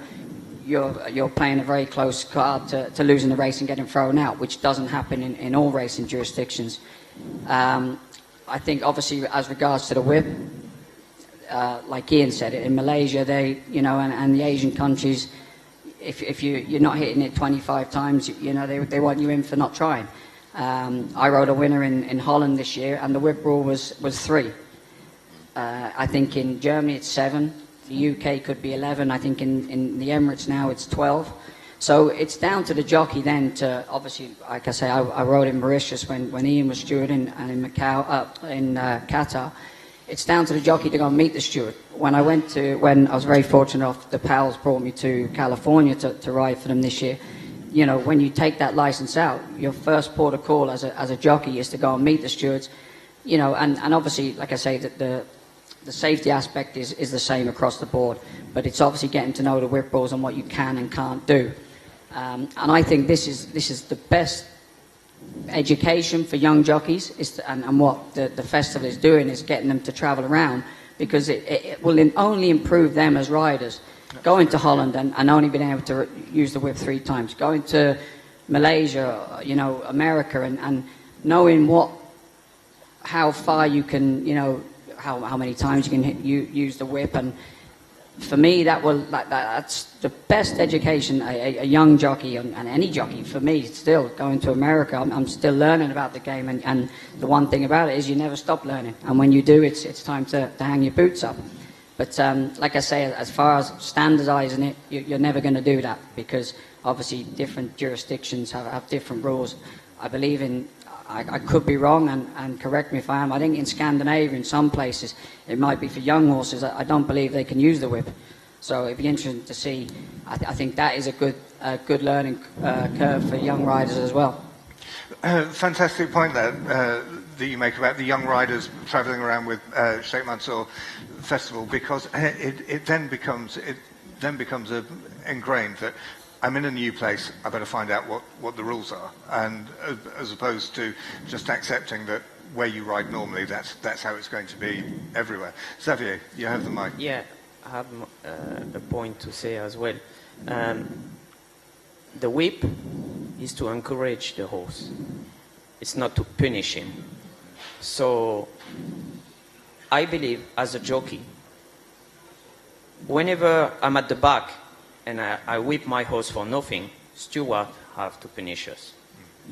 you're playing a very close card to losing the race and getting thrown out, which doesn't happen in all racing jurisdictions. I think, obviously, as regards to the whip, like Ian said, in Malaysia, and the Asian countries, if you're not hitting it 25 times, they want you in for not trying. I rode a winner in Holland this year, and the whip rule was 3. I think in Germany it's 7. The UK could be 11. I think in the Emirates now it's 12. So it's down to the jockey then to, obviously, like I say, I rode in Mauritius when Ian was stewarding, and in Qatar. It's down to the jockey to go and meet the steward. When I was very fortunate enough, the pals brought me to California to ride for them this year. You know, when you take that license out, your first port of call as a jockey is to go and meet the stewards. You know, and obviously, like I say, that the safety aspect is the same across the board, but it's obviously getting to know the whip rules and what you can and can't do. And I think this is the best education for young jockeys, and what the festival is doing is getting them to travel around, because it will only improve them as riders. Going to Holland and only being able to use the whip 3 times, going to Malaysia, America, and knowing how far you can, how many times you can use the whip. And for me, that's the best education a young jockey and any jockey, for me, still going to America. I'm still learning about the game, and the one thing about it is you never stop learning, and when you do, it's time to hang your boots up. But like I say, as far as standardizing it, you're never going to do that, because obviously different jurisdictions have different rules. I believe I could be wrong, and correct me if I am, I think in Scandinavia, in some places, it might be for young horses. I don't believe they can use the whip. So it'd be interesting to see. I think that is a good learning curve for young riders as well. Fantastic point there that you make about the young riders travelling around with Sheikh Mansoor Festival, because it then becomes ingrained that I'm in a new place, I better find out what the rules are, and as opposed to just accepting that where you ride normally, that's how it's going to be everywhere. Xavier, you have the mic. Yeah, I have a point to say as well. The whip is to encourage the horse. It's not to punish him. So I believe, as a jockey, whenever I'm at the back and I whip my horse for nothing, stewards have to punish us.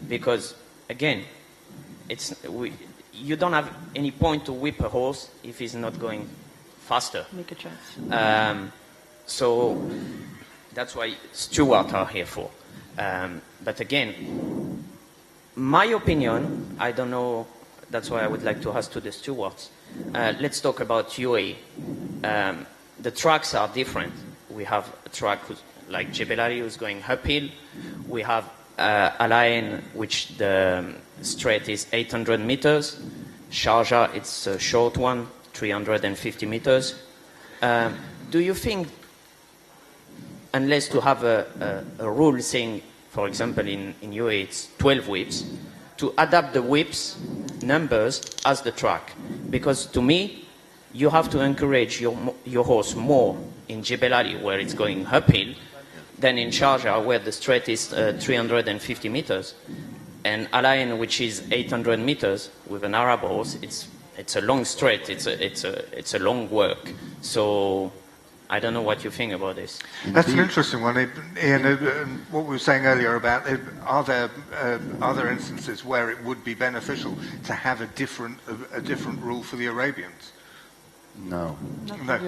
Because, again, you don't have any point to whip a horse if he's not going faster. Make a chance. So that's why stewards are here for. But again, my opinion, I don't know, that's why I would like to ask to the stewards. Let's talk about UAE. The tracks are different. We have a track like Jebel Ali who's going uphill. We have Al-Ain, which the straight is 800 meters. Sharjah, it's a short one, 350 meters. Do you think, unless to have a rule saying, for example, in UAE it's 12 whips, to adapt the whips numbers as the track? Because to me, you have to encourage your horse more in Jebel Ali, where it's going uphill, than in Sharjah, where the straight is 350 meters. And Al-Ain, which is 800 meters with an Arab horse, it's a long straight, it's a long work. So I don't know what you think about this. That's an interesting one, Ian. What we were saying earlier about are there instances where it would be beneficial to have a different rule for the Arabians? No. Not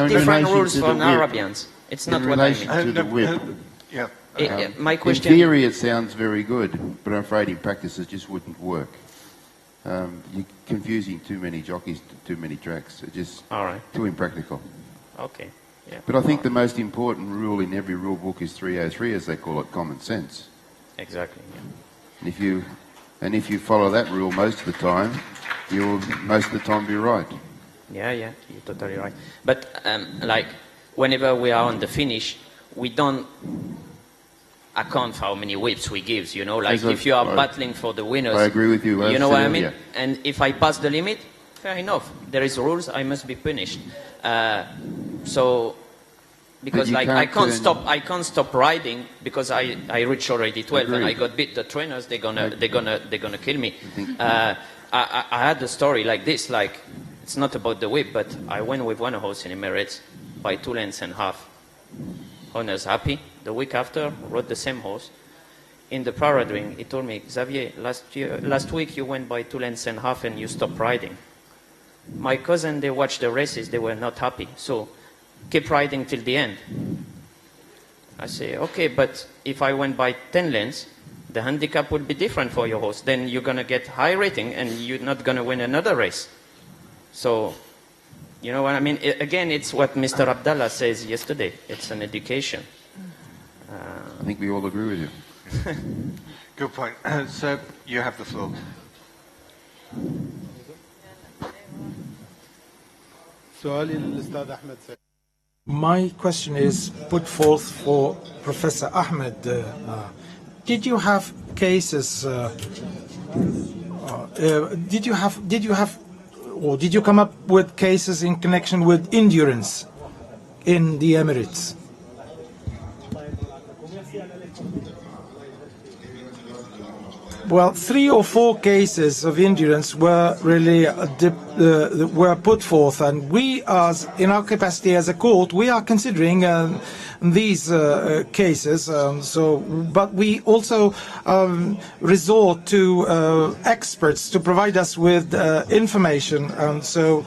different rules for Arabians. It's not what I mean. To the whip. Yeah. My question. In theory, it sounds very good, but I'm afraid in practice it just wouldn't work. You're confusing too many jockeys to too many tracks. It's just too impractical. Okay. Yeah. But I think the most important rule in every rule book is 303, as they call it, common sense. Exactly. Yeah. And if you follow that rule most of the time, you'll most of the time be right. Yeah, you're totally right. But like whenever we are on the finish, we don't account for how many whips we give. You know, like if you are battling for the winners. I agree with you. You know what I mean? Yeah. And if I pass the limit, fair enough. There is rules. I must be punished. So. Because like I can't stop riding because I reached already 12 and I got beat. The trainers they're gonna kill me. I had a story like this. Like it's not about the whip, but I went with one horse in Emirates by 2.5 lengths. Owner's happy. The week after, rode the same horse in the parade ring. He told me, Xavier, last week you went by 2.5 lengths and you stopped riding. My cousin, they watched the races. They were not happy. So. Keep riding till the end. I say, okay, but if I went by 10 lengths, the handicap would be different for your horse. Then you're going to get high rating and you're not going to win another race. So, you know what I mean? Again, it's what Mr. Abdallah says yesterday. It's an education. I think we all agree with you. Good point. Sir, you have the floor. My question is put forth for Professor Ahmed. Did you have cases? Did you come up with cases in connection with endurance in the Emirates? Well, 3 or 4 cases of endurance were really were put forth, and we, as in our capacity as a court, we are considering these cases. But we also resort to experts to provide us with information, so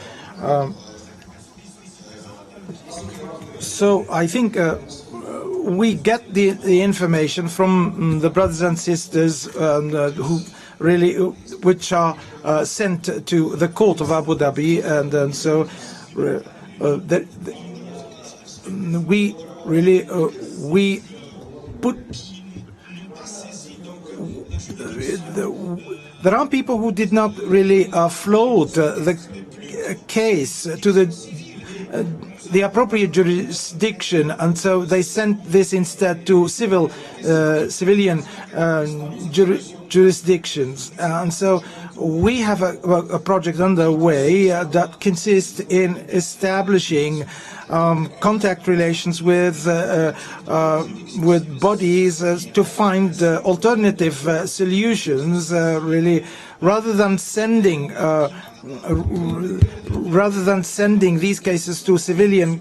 I think. We get the information from the brothers and sisters who really, which are sent to the court of Abu Dhabi, and so we really we put there are people who did not really float the case to the appropriate jurisdiction, and so they sent this instead to civilian jurisdictions. And so we have a project underway that consists in establishing contact relations with bodies to find alternative solutions, really, rather than sending these cases to civilian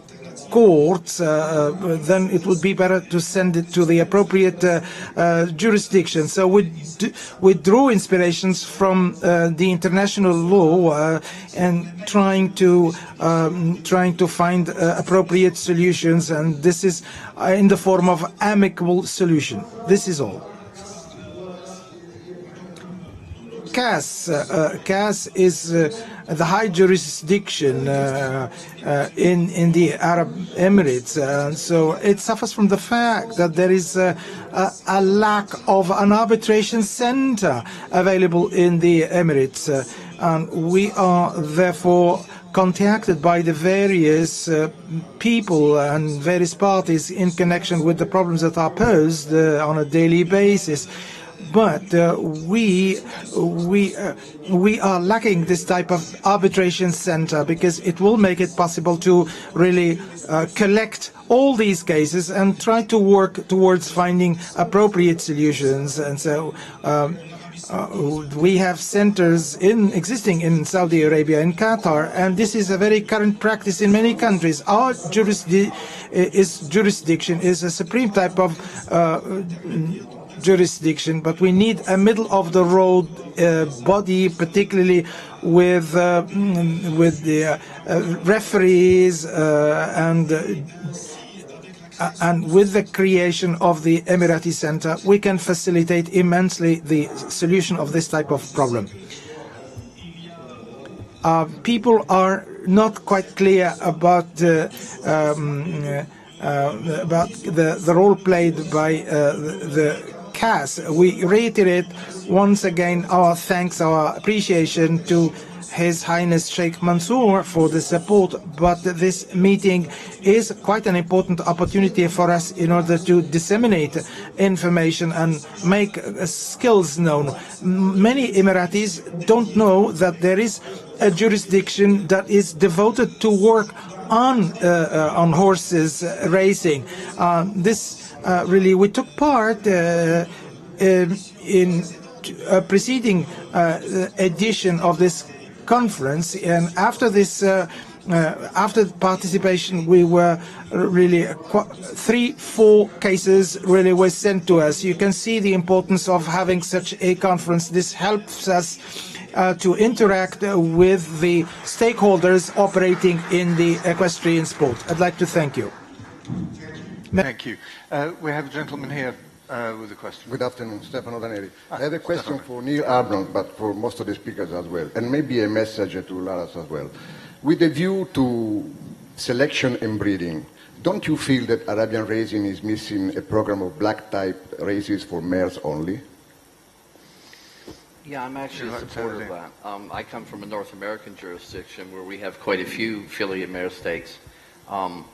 courts, then it would be better to send it to the appropriate jurisdiction. So we drew inspirations from the international law and trying to find appropriate solutions, and this is in the form of amicable solution. This is all. CAS is the high jurisdiction in the Arab Emirates, so it suffers from the fact that there is a lack of an arbitration center available in the Emirates, and we are therefore contacted by the various people and various parties in connection with the problems that are posed on a daily basis. But we are lacking this type of arbitration center because it will make it possible to really collect all these cases and try to work towards finding appropriate solutions. And so we have centers existing in Saudi Arabia and Qatar, and this is a very current practice in many countries. Our jurisdiction is a supreme type of jurisdiction, but we need a middle-of-the-road body, particularly with the referees and with the creation of the Emirati Center, we can facilitate immensely the solution of this type of problem. People are not quite clear about the role played by the CAS. We reiterate once again our thanks, our appreciation to His Highness Sheikh Mansoor for the support, but this meeting is quite an important opportunity for us in order to disseminate information and make skills known. Many Emiratis don't know that there is a jurisdiction that is devoted to work on horses racing. Really, we took part in a preceding edition of this conference, and after this, after participation, we were really 3-4 cases really were sent to us. You can see the importance of having such a conference. This helps us to interact with the stakeholders operating in the equestrian sport. I'd like to thank you. Thank you. We have a gentleman here with a question. Good afternoon, Stefano Daneri. I have a question for Neil Arnold, but for most of the speakers as well, and maybe a message to Laras as well. With a view to selection and breeding, don't you feel that Arabian racing is missing a program of black-type races for mares only? Yeah, I'm actually in support of that. I come from a North American jurisdiction where we have quite a few filly and mare stakes.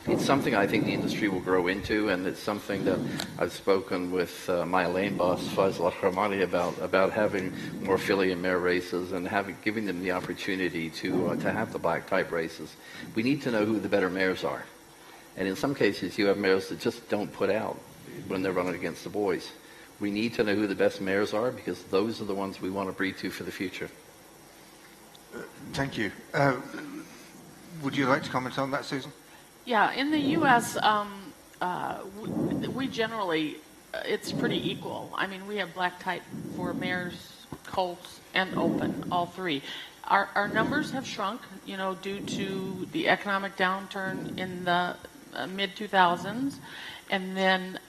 It's something I think the industry will grow into, and it's something that I've spoken with my lane boss, Faisal Al-Khamani, about having more filly and mare races and giving them the opportunity to have the black type races. We need to know who the better mares are. And in some cases, you have mares that just don't put out when they're running against the boys. We need to know who the best mares are, because those are the ones we want to breed to for the future. Thank you. Would you like to comment on that, Susan? Yeah, in the U.S., we generally, it's pretty equal. I mean, we have black type for mares, colts, and open, all three. Our numbers have shrunk, due to the economic downturn in the mid-2000s, and then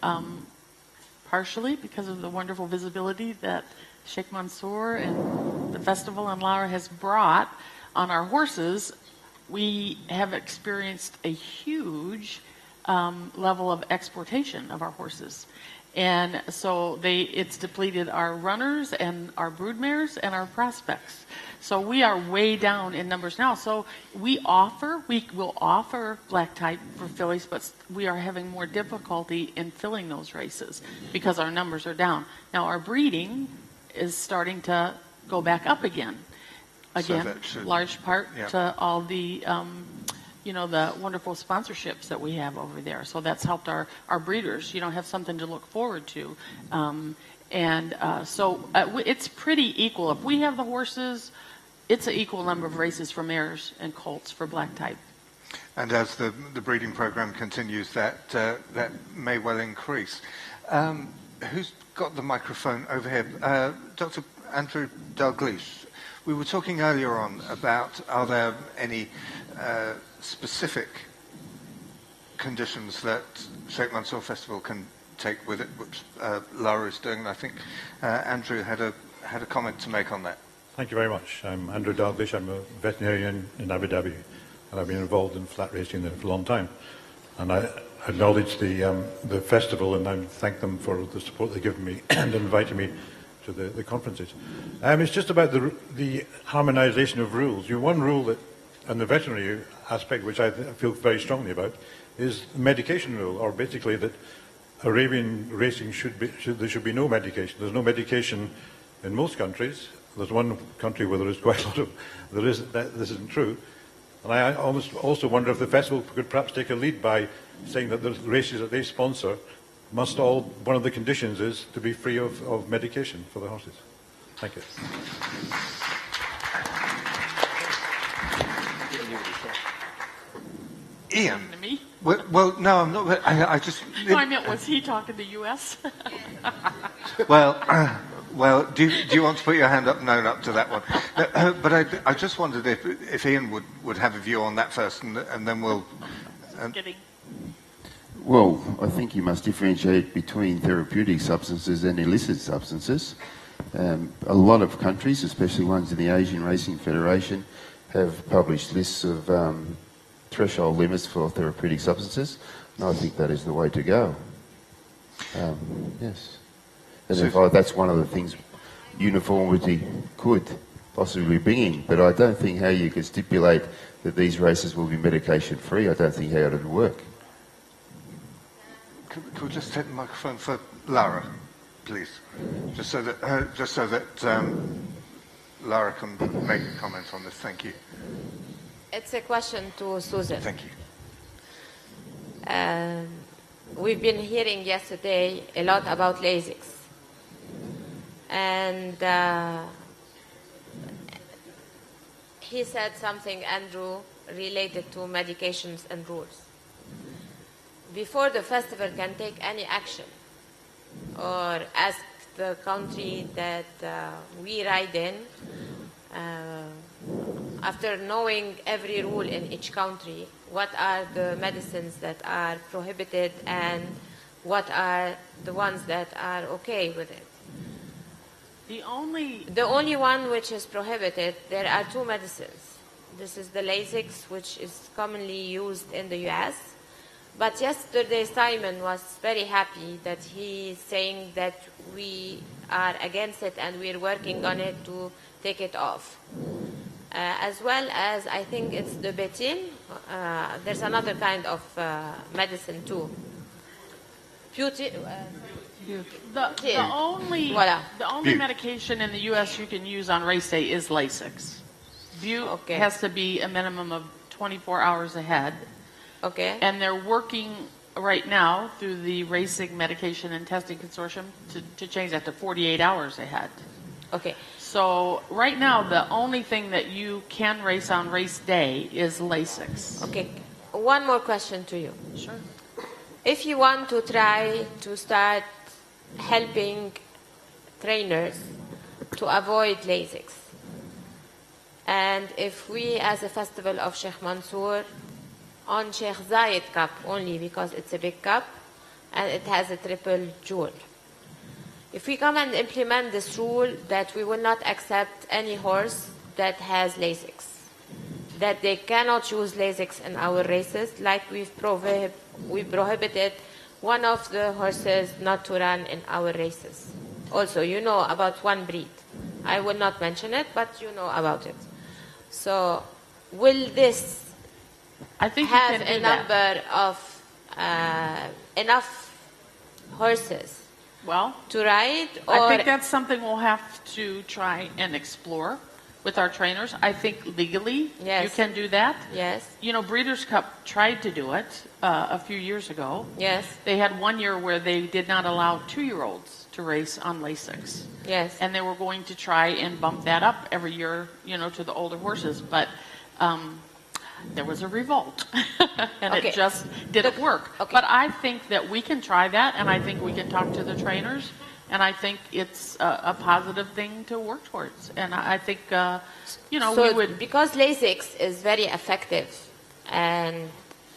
partially because of the wonderful visibility that Sheikh Mansoor and the festival in Lara has brought on our horses. We have experienced a huge level of exportation of our horses. And so it's depleted our runners and our broodmares and our prospects. So we are way down in numbers now. So we will offer black type for fillies, but we are having more difficulty in filling those races because our numbers are down. Now our breeding is starting to go back up again. Again, large part to all the the wonderful sponsorships that we have over there. So that's helped our breeders, have something to look forward to. So it's pretty equal. If we have the horses, it's an equal number of races for mares and colts for black type. And as the breeding program continues, that may well increase. Who's got the microphone over here? Dr. Andrew Dalgleish. We were talking earlier on about, are there any specific conditions that Sheikh Mansour Festival can take with it, which Lara is doing, and I think Andrew had a comment to make on that. Thank you very much. I'm Andrew Dalgleish. I'm a veterinarian in Abu Dhabi, and I've been involved in flat racing there for a long time. And I acknowledge the festival, and I thank them for the support they've given me and inviting me to the conferences. It's just about the harmonisation of rules. One rule that, and the veterinary aspect, which I feel very strongly about, is the medication rule, or basically that Arabian racing there should be no medication. There's no medication in most countries. There's one country where there is quite a lot of, this isn't true. And I also wonder if the festival could perhaps take a lead by saying that the races that they sponsor one of the conditions is to be free of medication for the horses. Thank you. Ian. To me? Well, no, I'm not. I just. No, I meant, was he talking to U.S.? Well, do you want to put your hand up? No, not to that one. But I just wondered if Ian would have a view on that first, and then we'll. Kidding. Well, I think you must differentiate between therapeutic substances and illicit substances. A lot of countries, especially ones in the Asian Racing Federation, have published lists of threshold limits for therapeutic substances, and I think that is the way to go. Yes. And that's one of the things uniformity could possibly bring in, but I don't think how you could stipulate that these races will be medication-free. I don't think how it would work. Could we just take the microphone for Lara, please? Just so that Lara can make a comment on this. Thank you. It's a question to Susan. Thank you. We've been hearing yesterday a lot about Lasix. And he said something, Andrew, related to medications and rules. Before the festival can take any action or ask the country that we ride in, after knowing every rule in each country, what are the medicines that are prohibited and what are the ones that are okay with it? The only one which is prohibited, there are two medicines. This is the Lasix, which is commonly used in the US. But yesterday Simon was very happy that he's saying that we are against it and we're working on it to take it off. As well as, I think it's the betin. There's another kind of medicine too. The only medication in the U.S. you can use on race day is Lasix. Bute has to be a minimum of 24 hours ahead. Okay. And they're working right now through the Racing Medication and Testing Consortium to change that to 48 hours ahead. Okay. So right now, the only thing that you can race on race day is Lasix. Okay. One more question to you. Sure. If you want to try to start helping trainers to avoid Lasix, and if we as a festival of Sheikh Mansour on Sheikh Zayed Cup only because it's a big cup and it has a triple jewel, if we come and implement this rule that we will not accept any horse that has Lasix, that they cannot use Lasix in our races, like we prohibited one of the horses not to run in our races. Also, you know about one breed. I will not mention it, but you know about it. So, will this have a number of enough horses to ride? Or I think that's something we'll have to try and explore with our trainers. I think legally you can do that. Yes. You know, Breeders' Cup tried to do it a few years ago. Yes. They had 1 year where they did not allow 2-year-olds to race on Lasix. Yes. And they were going to try and bump that up every year, you know, to the older horses. But there was a revolt, and it just didn't work. But I think that we can try that, and I think we can talk to the trainers, and I think it's a positive thing to work towards. And I think, you know, so we would... Because Lasix is very effective, and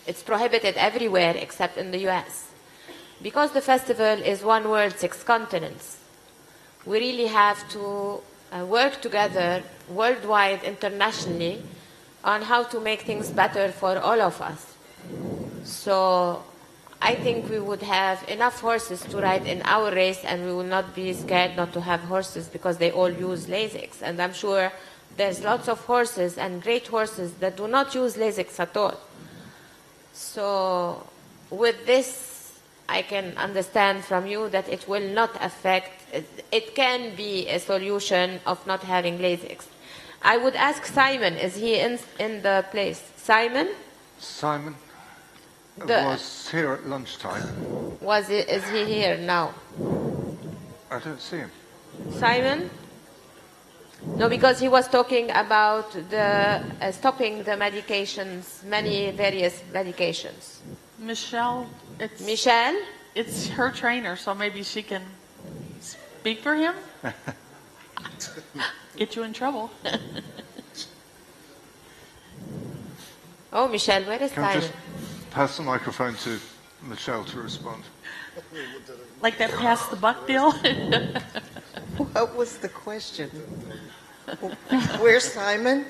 it's prohibited everywhere except in the U.S. Because the festival is one world, 6 continents, we really have to work together worldwide, internationally, on how to make things better for all of us. So I think we would have enough horses to ride in our race, and we will not be scared not to have horses because they all use Lasix. And I'm sure there's lots of horses and great horses that do not use Lasix at all. So with this, I can understand from you that it will not affect, it can be a solution of not having Lasix. I would ask Simon, is he in the place? Simon? Simon was here at lunchtime. Is he here now? I don't see him. Simon? No, because he was talking about the stopping the medications, many various medications. Michelle, Michelle? It's her trainer, so maybe she can speak for him? Get you in trouble. Oh, Michelle, where is Can I Simon? just pass the microphone to Michelle to respond? Like that pass the buck deal? What was the question? Where's Simon?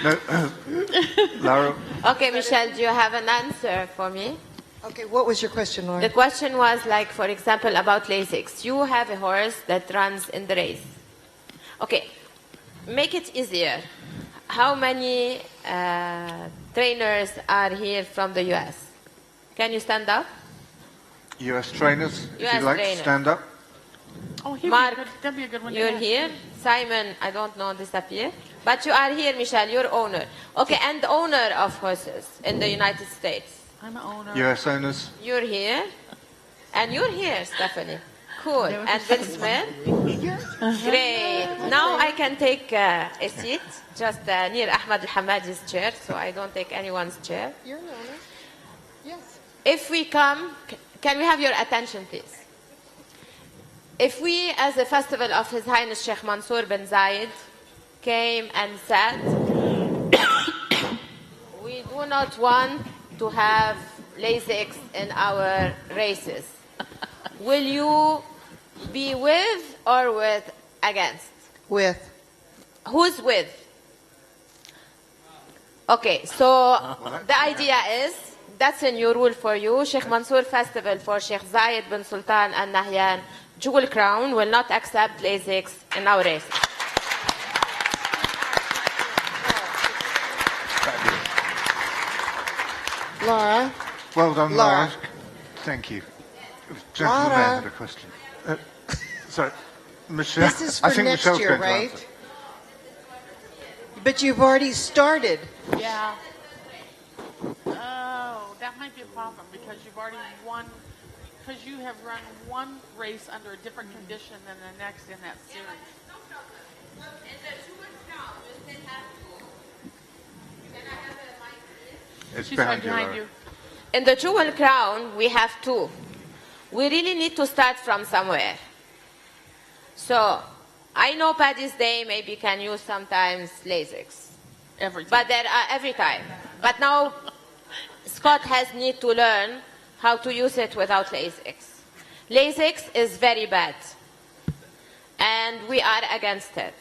No, Lara. Okay, Michelle, do you have an answer for me? Okay, what was your question, Laura? The question was, like, for example, about Lasix. You have a horse that runs in the race. Okay, make it easier. How many trainers are here from the U.S.? Can you stand up? US trainers, if US you'd like trainers. to stand up. Oh, Mark, that'd be a good one to you're ask. here. Simon, I don't know, disappear. But you are here, Michelle, you're owner. Okay, and owner of horses in the United States. I'm an owner. US owners. You're here. And you're here, Stephanie. Cool. And Bill Smith? Great. Now I can take a seat just near Ahmad Al-Hamadi's chair, so I don't take anyone's chair. You're an owner. Yes. If we come, can we have your attention, please? If we, as a festival of His Highness Sheikh Mansoor bin Zayed, came and said, we do not want to have Lasix in our races, will you be with or with against? With. Who's with? Okay, so the idea is, that's a new rule for you. Sheikh Mansoor Festival for Sheikh Zayed bin Sultan and Nahyan Jewel Crown will not accept Lasix in our races. Laura. Well done, Laura. Laura. Thank you. Gentleman Laura. had a question. Sorry, Michelle. This is I for think next Michelle's year, going to right? answer. But you've already started. Yeah. Oh, that might be a problem because you've already won, because you have run one race under a different condition than the next in that series. It's She's behind, right behind Laura. you. In the Jewel Crown, we have 2. We really need to start from somewhere. So, I know Paddy's Day maybe can use sometimes Lasix. Every time. But there are every time. But now, Scott has need to learn how to use it without Lasix. Lasix is very bad. And we are against it.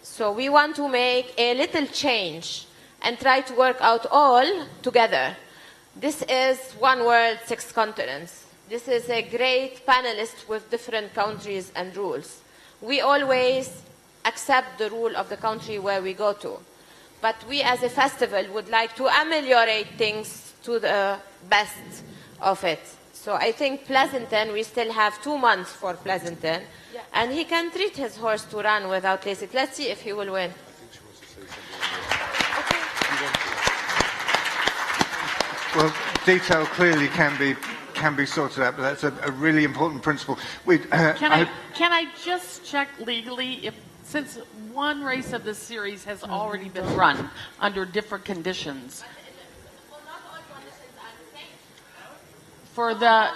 So we want to make a little change and try to work out all together. This is one world, 6 continents. This is a great panelist with different countries and rules. We always accept the rule of the country where we go to. But we as a festival would like to ameliorate things to the best of it. So I think Pleasanton, we still have 2 months for Pleasanton, and he can treat his horse to run without LASIK. Let's see if he will win. Well, detail clearly can be sorted out, but that's a really important principle. Can I just check legally if, since one race of this series has already been run under different conditions? For the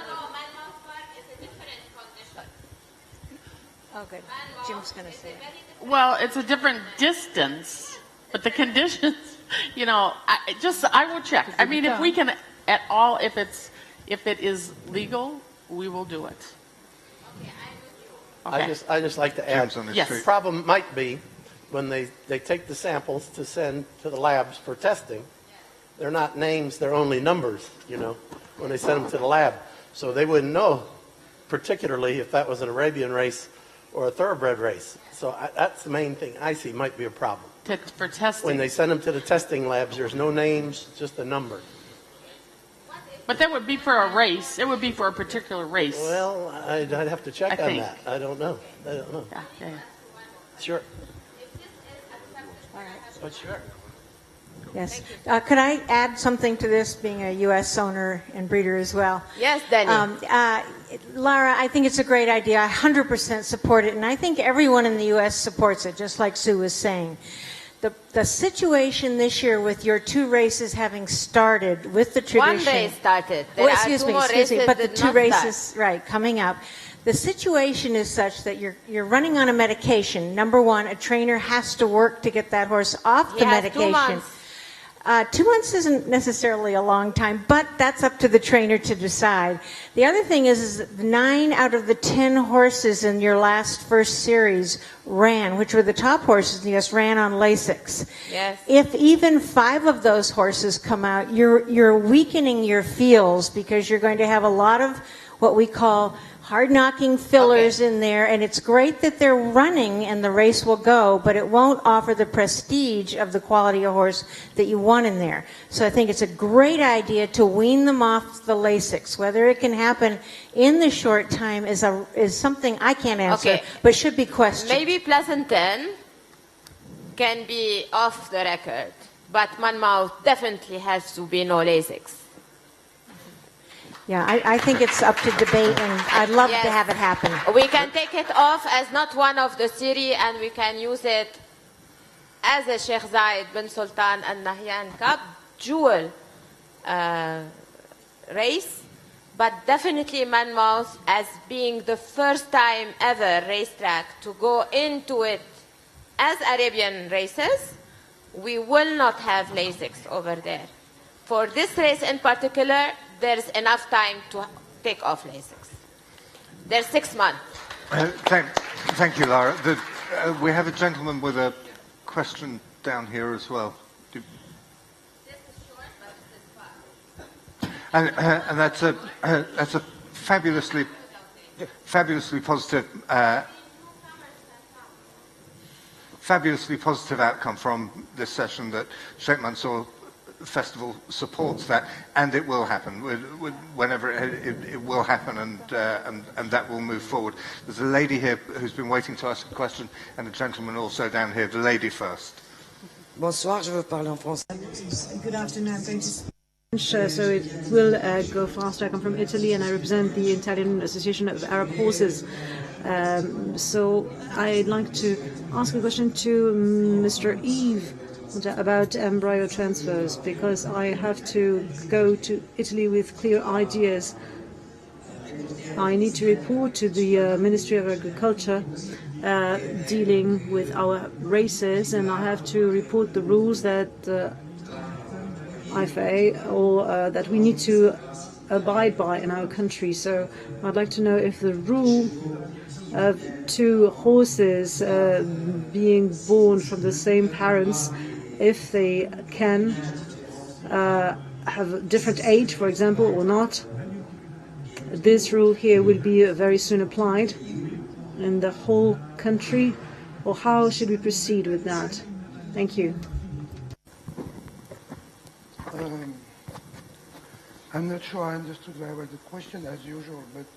Oh, good. Jim's going to say it. well, it's a different distance, but the conditions, you know, I will check. I mean, if we can at all, if it is legal, we will do it. Okay. I just like to add, the problem might be when they take the samples to send to the labs for testing, they're not names, they're only numbers, you know, when they send them to the lab. So they wouldn't know particularly if that was an Arabian race or a thoroughbred race. So that's the main thing I see might be a problem. For testing. When they send them to the testing labs, there's no names, just a number. But that would be for a race. It would be for a particular race. Well, I'd have to check on that. I don't know. Yeah. Sure. All right. But sure. Yes. Could I add something to this, being a U.S. owner and breeder as well? Yes, Danny. Lara, I think it's a great idea. I 100% support it, and I think everyone in the U.S. supports it, just like Sue was saying. The situation this year with your 2 races having started with the tradition. One race started. There excuse me, but the 2 races, right, coming up. The situation is such that you're running on a medication. Number one, a trainer has to work to get that horse off the medication. 2 months. 2 months isn't necessarily a long time, but that's up to the trainer to decide. The other thing is 9 out of the 10 horses in your first series ran, which were the top horses in the U.S., ran on LASIKs. Yes. If even 5 of those horses come out, you're weakening your fields because you're going to have a lot of what we call hard-knocking fillers in there, and it's great that they're running and the race will go, but it won't offer the prestige of the quality of horse that you want in there. So I think it's a great idea to wean them off the LASIKs. Whether it can happen in the short time is something I can't answer, but should be questioned. Maybe Pleasanton can be off the record, but Monmouth definitely has to be no LASIKs. Yeah, I think it's up to debate, and I'd love to have it happen. We can take it off as not one of the series, and we can use it as a Sheikh Zayed bin Sultan and Nahyan Cup jewel race, but definitely Monmouth as being the first time ever racetrack to go into it as Arabian races, we will not have LASIKs over there. For this race in particular, there's enough time to take off LASIKs. There's 6 months. Thank you, Lara. We have a gentleman with a question down here as well. And that's a fabulously positive outcome from this session, that Sheikh Mansour Festival supports that, and it will happen. Whenever it will happen, and that will move forward. There's a lady here who's been waiting to ask a question, and a gentleman also down here. The lady first. Bonsoir, je veux parler en français. Good afternoon, I'm going to speak French, so it will go faster. I come from Italy and I represent the Italian Association of Arab Horses. So I'd like to ask a question to Mr. Eve about embryo transfers, because I have to go to Italy with clear ideas. I need to report to the Ministry of Agriculture dealing with our races, and I have to report the rules that IFA or that we need to abide by in our country. So I'd like to know if the rule of 2 horses being born from the same parents if they can have a different age, for example, or not. This rule here will be very soon applied in the whole country, or how should we proceed with that? Thank you. I'm not sure I understood very well the question as usual, but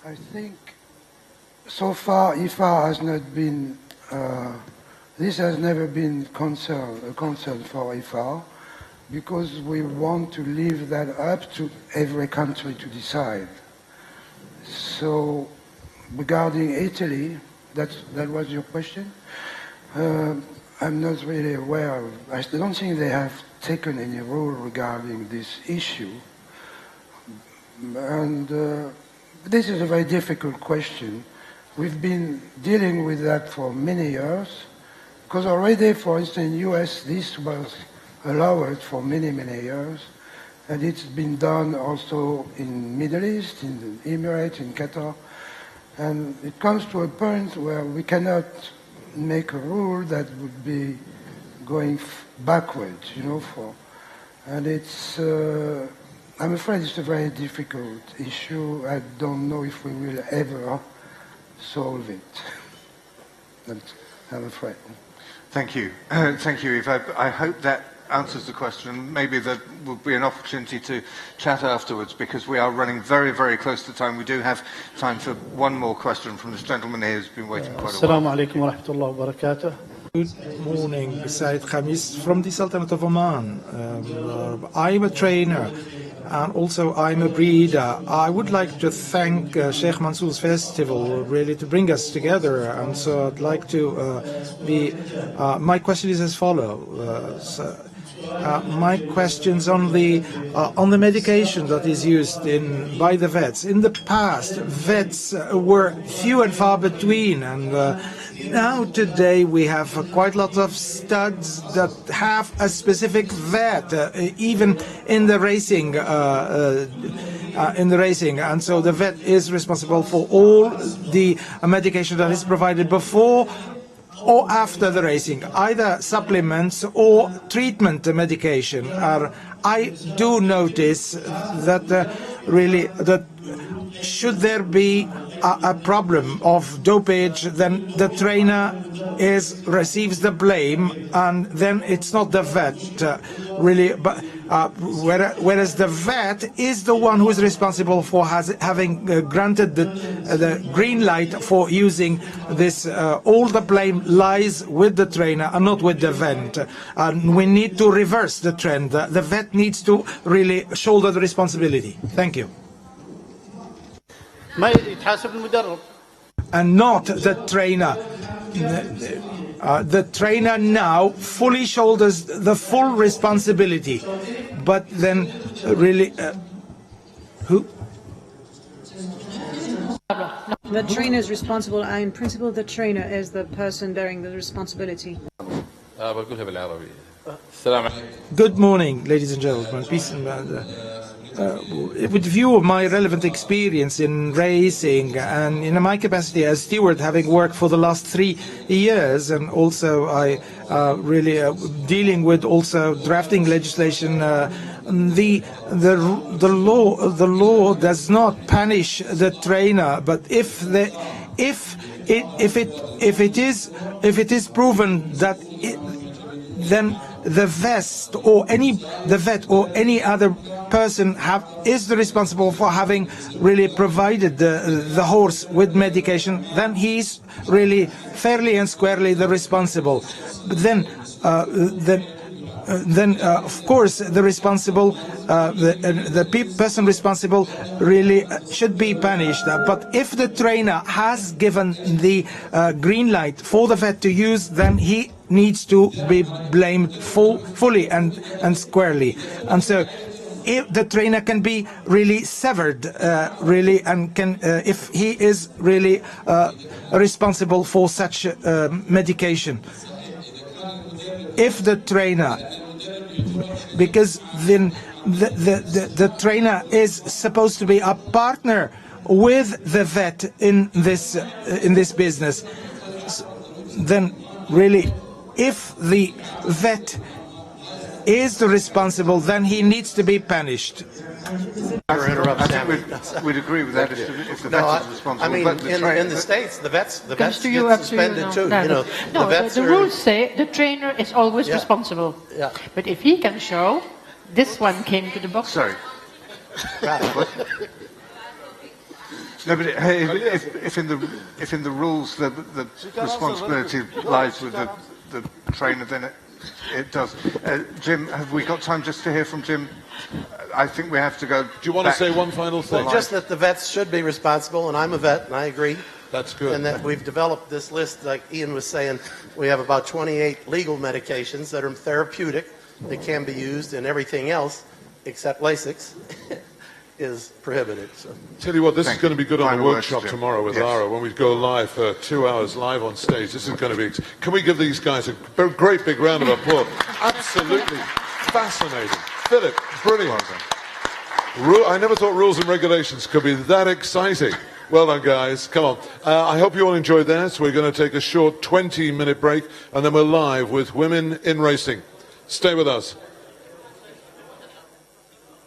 I think so far IFA has not been, this has never been a concern for IFA, because we want to leave that up to every country to decide. So regarding Italy, that was your question? I'm not really aware of, I don't think they have taken any rule regarding this issue. And this is a very difficult question. We've been dealing with that for many years, because already, for instance, in the US, this was allowed for many, many years, and it's been done also in Middle East, in the Emirates, in Qatar, and it comes to a point where we cannot make a rule that would be going backwards, you know, and it's, I'm afraid it's a very difficult issue. I don't know if we will ever solve it. I'm afraid. Thank you. Thank you, Eve. I hope that answers the question. Maybe there will be an opportunity to chat afterwards, because we are running very, very close to time. We do have time for one more question from this gentleman here who's been waiting quite a while. Assalamu alaikum wa rahmatullahi wa barakatuh. Good morning, Zayed Khamis from the Sultanate of Oman. I'm a trainer and also I'm a breeder. I would like to thank Sheikh Mansour's festival really to bring us together, and so I'd like to my question is as follows. My question's on the medication that is used by the vets. In the past, vets were few and far between, and now today we have quite a lot of studs that have a specific vet, even in the racing. And so the vet is responsible for all the medication that is provided before or after the racing, either supplements or treatment medication. I do notice that that should there be a problem of dopage, then the trainer receives the blame, and then it's not the vet really, but whereas the vet is the one who is responsible for having granted the green light for using this. All the blame lies with the trainer and not with the vet. And we need to reverse the trend. The vet needs to really shoulder the responsibility. Thank you. And not the trainer. The trainer now fully shoulders the full responsibility, but then really who? The trainer is responsible. In principle, the trainer is the person bearing the responsibility. Good morning, ladies and gentlemen. Peace and with view of my relevant experience in racing and in my capacity as steward, having worked for the last 3 years, and also I really dealing with also drafting legislation, the law does not punish the trainer, but if it is proven that then the vet or any other person is responsible for having really provided the horse with medication, then he's really fairly and squarely the responsible. But then of course the responsible, the person responsible really should be punished. But if the trainer has given the green light for the vet to use, then he needs to be blamed fully and squarely. And so if the trainer can be really severed, really, and can if he is really responsible for such medication. If the trainer, because then the trainer is supposed to be a partner with the vet in this business, then really if the vet is the responsible, then he needs to be punished. I think we'd agree with that if the vet is responsible. I mean, but in the States, the vets get suspended too. No, the rules say the trainer is always Yeah. responsible. Yeah. But if he can show, this one came to the box. Sorry. No, but hey, if in the rules the responsibility lies with the trainer, then it does. Jim, have we got time just to hear from Jim? I think we have to go. Do you want to say one final thing? Well, just that the vets should be responsible, and I'm a vet, and I agree. That's good. And that we've developed this list, like Ian was saying, we have about 28 legal medications that are therapeutic, that can be used, and everything else, except Lasix, is prohibited. So. Tell you what, this is going to be good on the Final workshop words, Jim. tomorrow with Yes. Lara when we go live for 2 hours live on stage. This is going to be. Can we give these guys a great big round of applause? Absolutely fascinating. Philip, brilliant. I never thought rules and regulations could be that exciting. Well done, guys. Come on. I hope you all enjoyed that. We're going to take a short 20-minute break, and then we're live with Women in Racing. Stay with us.